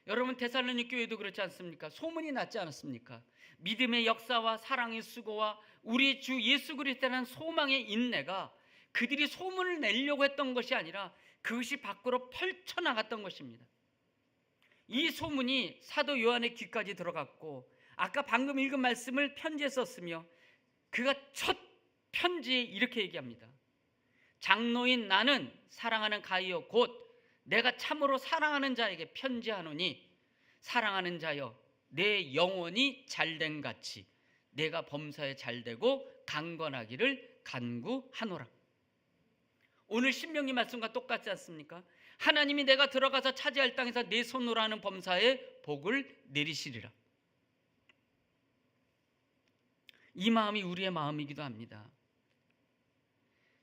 여러분, 데살로니가 교회도 그렇지 않습니까? 소문이 났지 않았습니까? 믿음의 역사와 사랑의 수고와 우리 주 예수 그리스도에 대한 소망의 인내가 그들이 소문을 내려고 했던 것이 아니라 그것이 밖으로 펼쳐나갔던 것입니다. 이 소문이 사도 요한의 귀까지 들어갔고, 아까 방금 읽은 말씀을 편지에 썼으며, 그가 첫 편지에 이렇게 얘기합니다. 장로인 나는 사랑하는 가이오 곧 내가 참으로 사랑하는 자에게 편지하노니 사랑하는 자여, 내 영혼이 잘된 같이 내가 범사에 잘되고 강건하기를 간구하노라. 오늘 신명기 말씀과 똑같지 않습니까? 하나님이 내가 들어가서 차지할 땅에서 내 손으로 하는 범사에 복을 내리시리라. 이 마음이 우리의 마음이기도 합니다.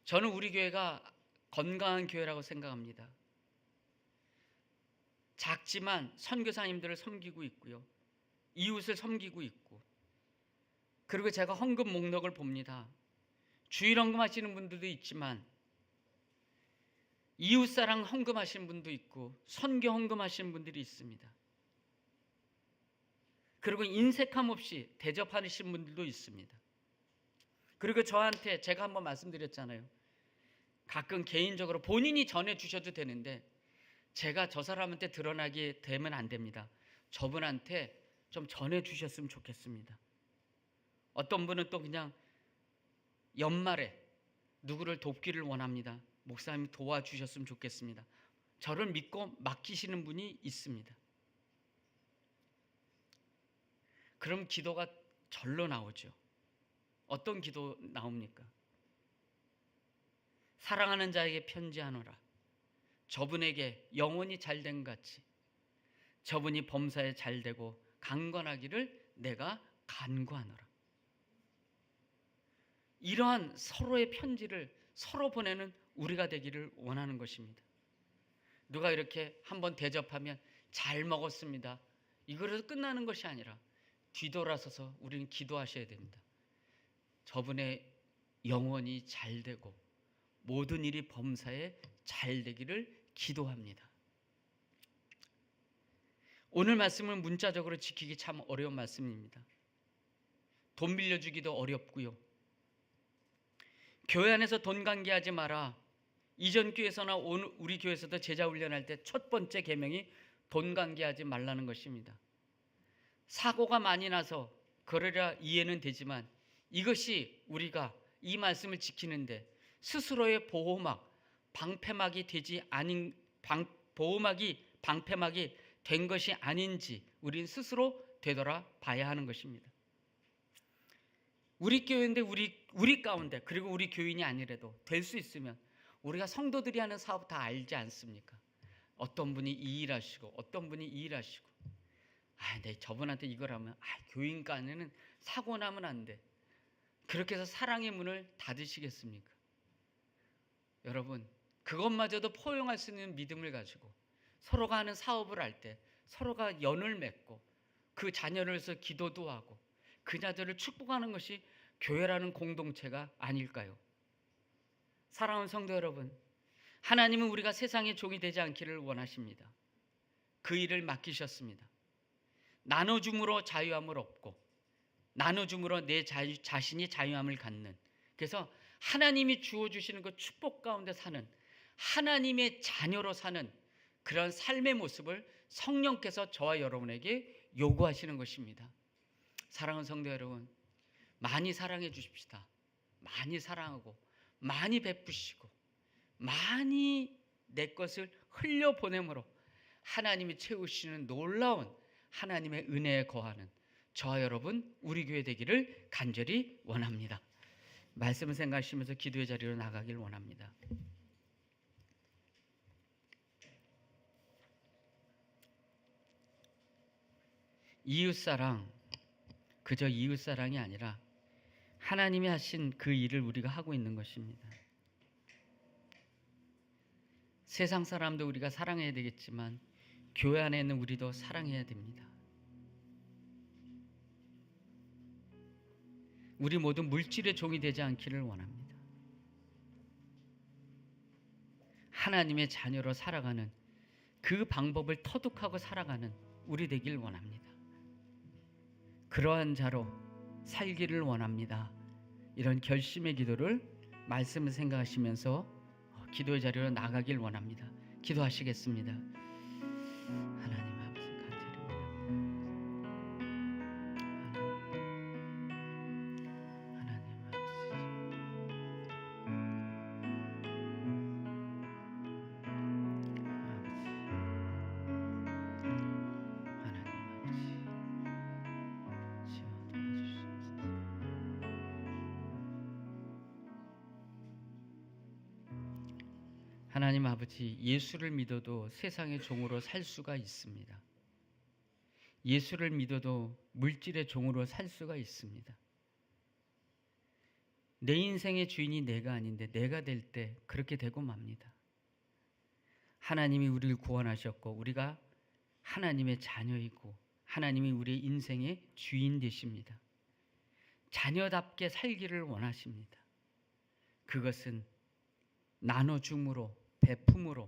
저는 우리 교회가 건강한 교회라고 생각합니다. 작지만 선교사님들을 섬기고 있고요, 이웃을 섬기고 있고, 그리고 제가 헌금 목록을 봅니다. 주일 헌금하시는 분들도 있지만 이웃사랑 헌금하시는 분도 있고 선교 헌금하시는 분들이 있습니다. 그리고 인색함 없이 대접하시는 분들도 있습니다. 그리고 저한테 제가 한번 말씀드렸잖아요. 가끔 개인적으로 본인이 전해주셔도 되는데 제가 저 사람한테 드러나게 되면 안 됩니다. 저분한테 좀 전해주셨으면 좋겠습니다. 어떤 분은 또 그냥 연말에 누구를 돕기를 원합니다. 목사님 도와주셨으면 좋겠습니다. 저를 믿고 맡기시는 분이 있습니다. 그럼 기도가 절로 나오죠. 어떤 기도 나옵니까? 사랑하는 자에게 편지하노라. 저분에게 영혼이 잘된 같이 저분이 범사에 잘되고 강건하기를 내가 간구하노라. 이러한 서로의 편지를 서로 보내는 우리가 되기를 원하는 것입니다. 누가 이렇게 한번 대접하면 잘 먹었습니다, 이거로 끝나는 것이 아니라 뒤돌아서서 우리는 기도하셔야 됩니다. 저분의 영혼이 잘되고 모든 일이 범사에 잘되기를 기도합니다. 오늘 말씀을 문자적으로 지키기 참 어려운 말씀입니다. 돈 빌려주기도 어렵고요, 교회 안에서 돈 관계하지 마라. 이전 교회에서나 우리 교회에서도 제자 훈련할 때 첫 번째 계명이 돈 관계하지 말라는 것입니다. 사고가 많이 나서 그러려 이해는 되지만 이것이 우리가 이 말씀을 지키는데 스스로의 방패막이 된 것이 아닌지 우린 스스로 되돌아 봐야 하는 것입니다. 우리 교회인데 우리 가운데, 그리고 우리 교인이 아니라도 될 수 있으면 우리가 성도들이 하는 사업 다 알지 않습니까? 어떤 분이 이 일 하시고 어떤 분이 이 일 하시고, 내 저분한테 이걸 하면 교인간에는 사고 나면 안 돼. 그렇게 해서 사랑의 문을 닫으시겠습니까? 여러분, 그것마저도 포용할 수 있는 믿음을 가지고 서로가 하는 사업을 할 때 서로가 연을 맺고 그 자녀를 위해서 기도도 하고 그 자녀를 축복하는 것이 교회라는 공동체가 아닐까요? 사랑하는 성도 여러분, 하나님은 우리가 세상의 종이 되지 않기를 원하십니다. 그 일을 맡기셨습니다. 나눠줌으로 자유함을 얻고 나눠줌으로 내 자신이 자유함을 갖는, 그래서 하나님이 주어주시는 그 축복 가운데 사는, 하나님의 자녀로 사는 그런 삶의 모습을 성령께서 저와 여러분에게 요구하시는 것입니다. 사랑하는 성도 여러분, 많이 사랑해 주십시다. 많이 사랑하고 많이 베푸시고 많이 내 것을 흘려보냄으로 하나님이 채우시는 놀라운 하나님의 은혜에 거하는 저와 여러분, 우리 교회 되기를 간절히 원합니다. 말씀을 생각하시면서 기도의 자리로 나가길 원합니다. 이웃사랑, 그저 이웃사랑이 아니라 하나님이 하신 그 일을 우리가 하고 있는 것입니다. 세상 사람도 우리가 사랑해야 되겠지만 교회 안에 있는 우리도 사랑해야 됩니다. 우리 모두 물질의 종이 되지 않기를 원합니다. 하나님의 자녀로 살아가는 그 방법을 터득하고 살아가는 우리 되길 원합니다. 그러한 자로 살기를 원합니다. 이런 결심의 기도를 말씀을 생각하시면서 기도의 자리로 나가길 원합니다. 기도하시겠습니다. 하나님 아버지 간절히 하나님 하나님 아버지, 예수를 믿어도 세상의 종으로 살 수가 있습니다. 예수를 믿어도 물질의 종으로 살 수가 있습니다. 내 인생의 주인이 내가 아닌데 내가 될 때 그렇게 되고 맙니다. 하나님이 우리를 구원하셨고 우리가 하나님의 자녀이고 하나님이 우리의 인생의 주인 되십니다. 자녀답게 살기를 원하십니다. 그것은 나눠줌으로, 베품으로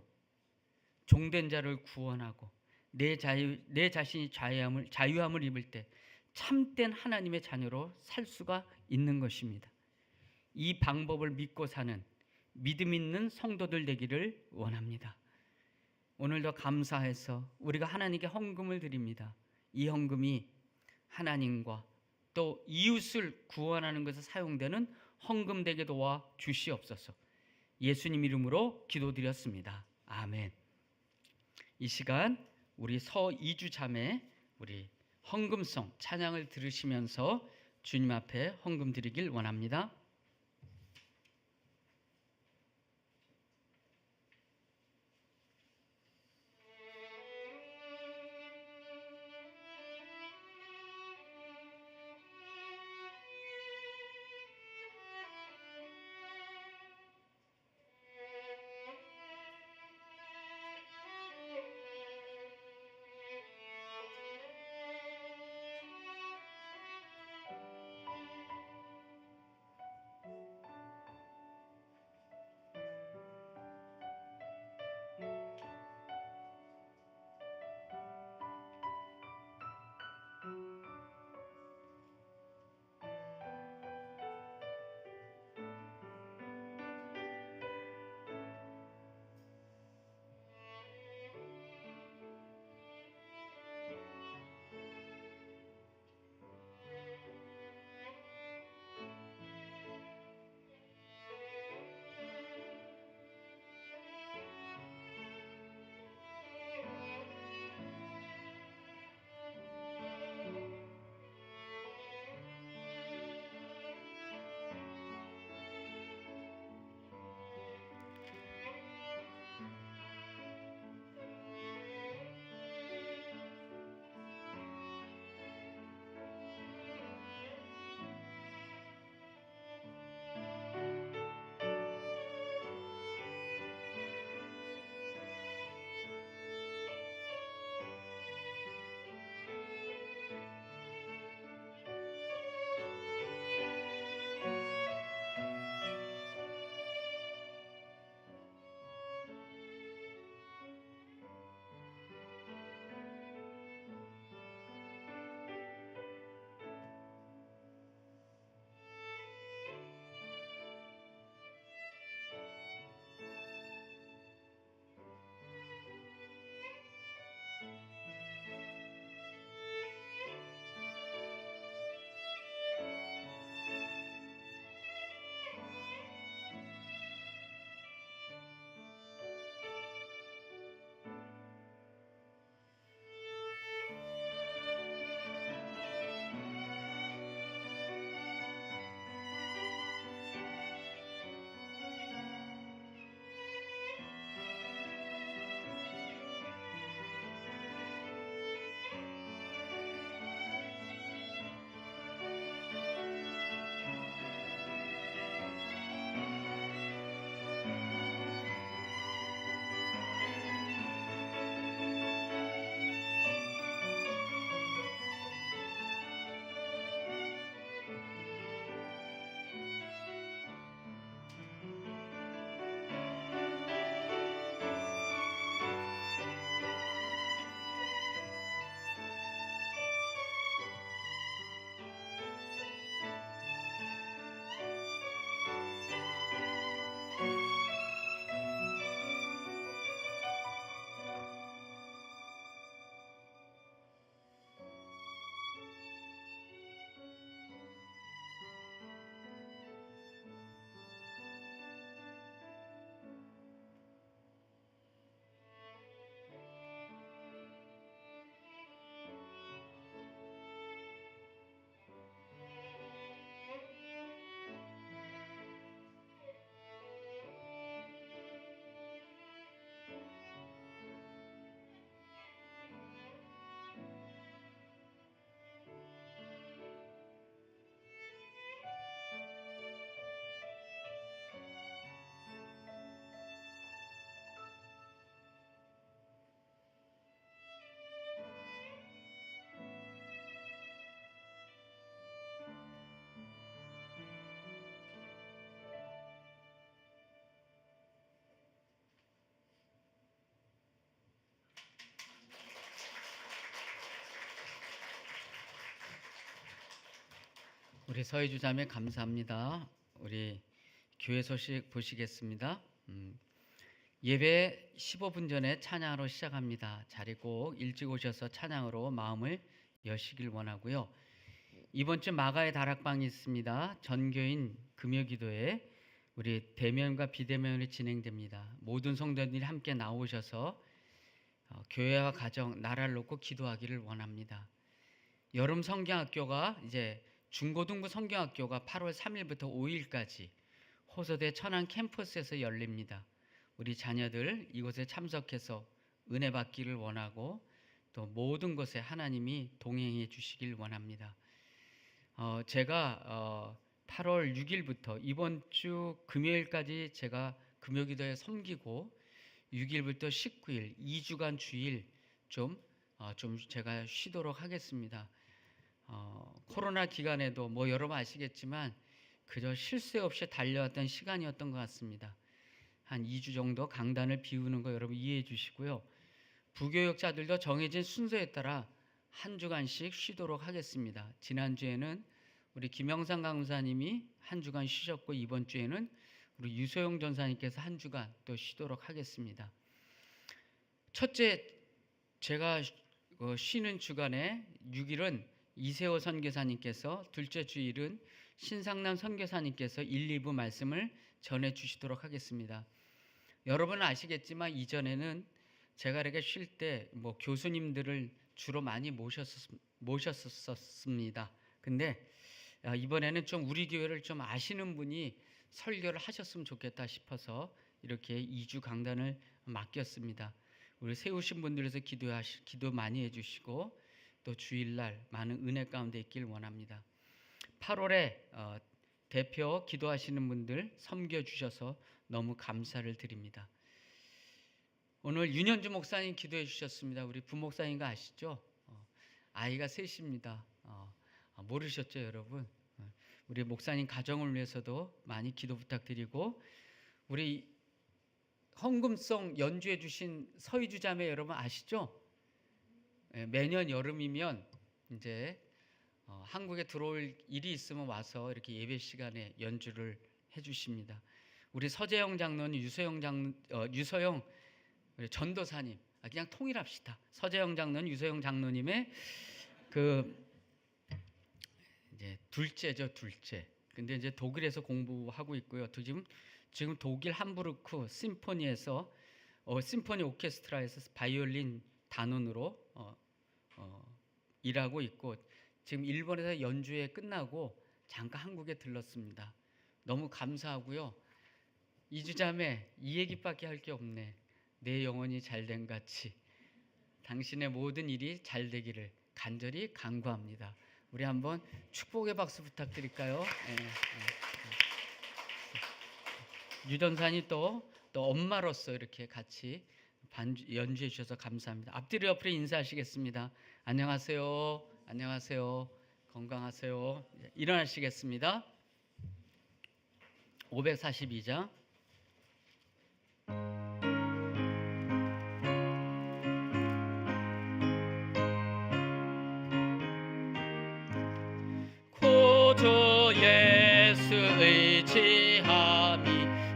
종된 자를 구원하고 내 자신이 자유함을 입을 때 참된 하나님의 자녀로 살 수가 있는 것입니다. 이 방법을 믿고 사는 믿음 있는 성도들 되기를 원합니다. 오늘도 감사해서 우리가 하나님께 헌금을 드립니다. 이 헌금이 하나님과 또 이웃을 구원하는 것에 사용되는 헌금 되게 도와 주시옵소서. 예수님 이름으로 기도드렸습니다. 아멘. 이 시간 우리 서이주 자매 우리 헌금송 찬양을 들으시면서 주님 앞에 헌금 드리길 원합니다. 우리 서희주 자매 감사합니다. 우리 교회 소식 보시겠습니다. 예배 15분 전에 찬양으로 시작합니다. 자리 꼭 일찍 오셔서 찬양으로 마음을 여시길 원하고요. 이번 주 마가의 다락방이 있습니다. 전교인 금요기도에 우리 대면과 비대면으로 진행됩니다. 모든 성도들이 함께 나오셔서 교회와 가정, 나라를 놓고 기도하기를 원합니다. 여름 성경학교가 이제 중고등부 성경학교가 8월 3일부터 5일까지 호서대 천안 캠퍼스에서 열립니다. 우리 자녀들 이곳에 참석해서 은혜 받기를 원하고 또 모든 것에 하나님이 동행해 주시길 원합니다. 제가 8월 6일부터 이번 주 금요일까지 제가 금요기도에 섬기고 6일부터 19일 2주간 주일 좀 제가 쉬도록 하겠습니다. 코로나 기간에도 뭐 여러분 아시겠지만 그저 쉴 새 없이 달려왔던 시간이었던 것 같습니다. 한 2주 정도 강단을 비우는 거 여러분 이해해 주시고요. 부교역자들도 정해진 순서에 따라 한 주간씩 쉬도록 하겠습니다. 지난주에는 우리 김영상 강사님이 한 주간 쉬셨고 이번 주에는 우리 유소영 전사님께서 한 주간 또 쉬도록 하겠습니다. 첫째, 제가 쉬는 주간에 6일은 이세호 선교사님께서, 둘째 주일은 신상남 선교사님께서 1, 2부 말씀을 전해 주시도록 하겠습니다. 여러분은 아시겠지만 이전에는 제가 이렇게 쉴 때 뭐 교수님들을 주로 많이 모셨었습니다. 근데 이번에는 좀 우리 교회를 좀 아시는 분이 설교를 하셨으면 좋겠다 싶어서 이렇게 2주 강단을 맡겼습니다. 우리 세우신 분들에서 기도 많이 해주시고 또 주일날 많은 은혜 가운데 있길 원합니다. 8월에 대표 기도하시는 분들 섬겨주셔서 너무 감사를 드립니다. 오늘 윤현주 목사님 기도해 주셨습니다. 우리 부목사님 거 아시죠? 아이가 셋입니다. 모르셨죠 여러분? 우리 목사님 가정을 위해서도 많이 기도 부탁드리고, 우리 헌금송 연주해 주신 서희주 자매 여러분 아시죠? 매년 여름이면 이제 한국에 들어올 일이 있으면 와서 이렇게 예배 시간에 연주를 해주십니다. 우리 서재영 장로님, 유서영 우리 전도사님, 그냥 통일합시다. 서재영 장로님, 유서영 장로님의 이제 둘째죠, 둘째. 근데 이제 독일에서 공부하고 있고요. 지금 독일 함부르크 심포니에서 심포니 오케스트라에서 바이올린 단원으로 일하고 있고, 지금 일본에서 연주회 끝나고 잠깐 한국에 들렀습니다. 너무 감사하고요. 이주자매, 이 얘기밖에 할 게 없네. 내 영혼이 잘된 같이 당신의 모든 일이 잘 되기를 간절히 간구합니다. 우리 한번 축복의 박수 부탁드릴까요? 유전산이 또 엄마로서 이렇게 같이 연주해 주셔서 감사합니다. 앞뒤로 옆으로 인사하시겠습니다. 안녕하세요. 안녕하세요. 건강하세요. 일어나시겠습니다. 542장. 구주 예수 의지함이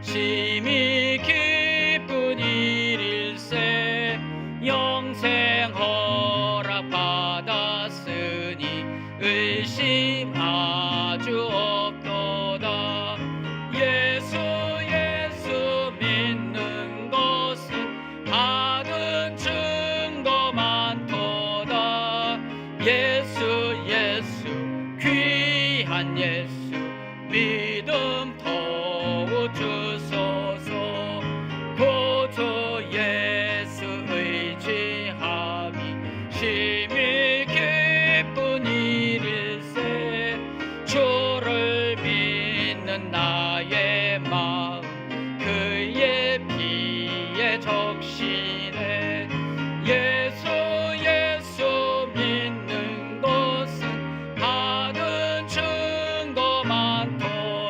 심히 기쁜 일일세. 영생 허락 받았으니 의심 아주 없도다. 예수 믿는 것은 받은 증거 많도다. 예수 귀한 예수 믿음 더욱 주소서. 구주 예수 의지함이 심히 기쁜 일일세. 주를 믿는 나의 마음 그의 피에 적시네. 예수 믿는 것은 받은 증거 많도다.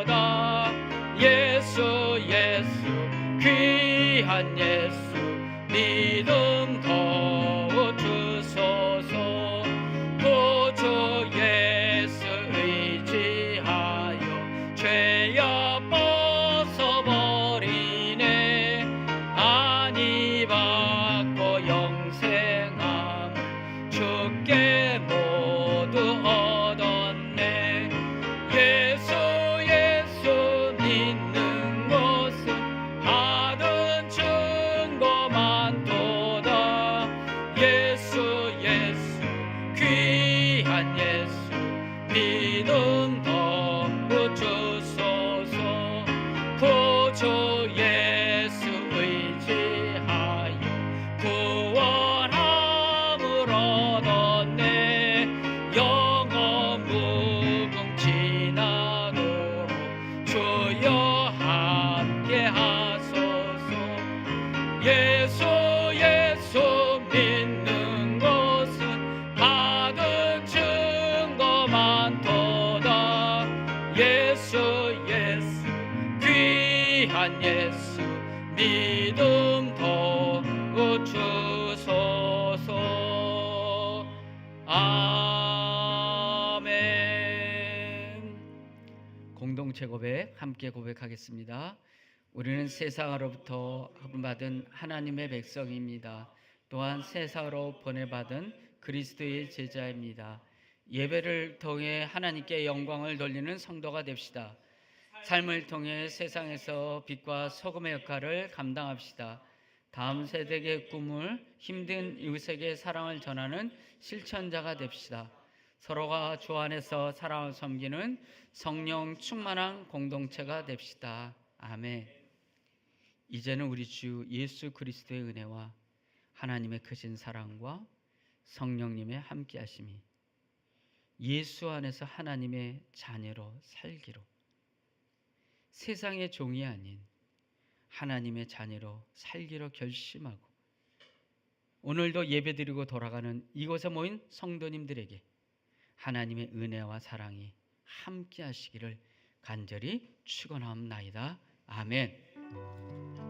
공동체 고백 함께 고백하겠습니다. 우리는 세상으로부터 받은 하나님의 백성입니다. 또한 세상으로 보내받은 그리스도의 제자입니다. 예배를 통해 하나님께 영광을 돌리는 성도가 됩시다. 삶을 통해 세상에서 빛과 소금의 역할을 감당합시다. 다음 세대의 꿈을 힘든 이웃에게 사랑을 전하는 실천자가 됩시다. 서로가 주 안에서 사랑을 섬기는 성령 충만한 공동체가 됩시다. 아멘. 이제는 우리 주 예수 그리스도의 은혜와 하나님의 크신 사랑과 성령님의 함께하심이 예수 안에서 하나님의 자녀로 살기로, 세상의 종이 아닌 하나님의 자녀로 살기로 결심하고 오늘도 예배드리고 돌아가는 이곳에 모인 성도님들에게 하나님의 은혜와 사랑이 함께하시기를 간절히 축원하옵나이다. 아멘.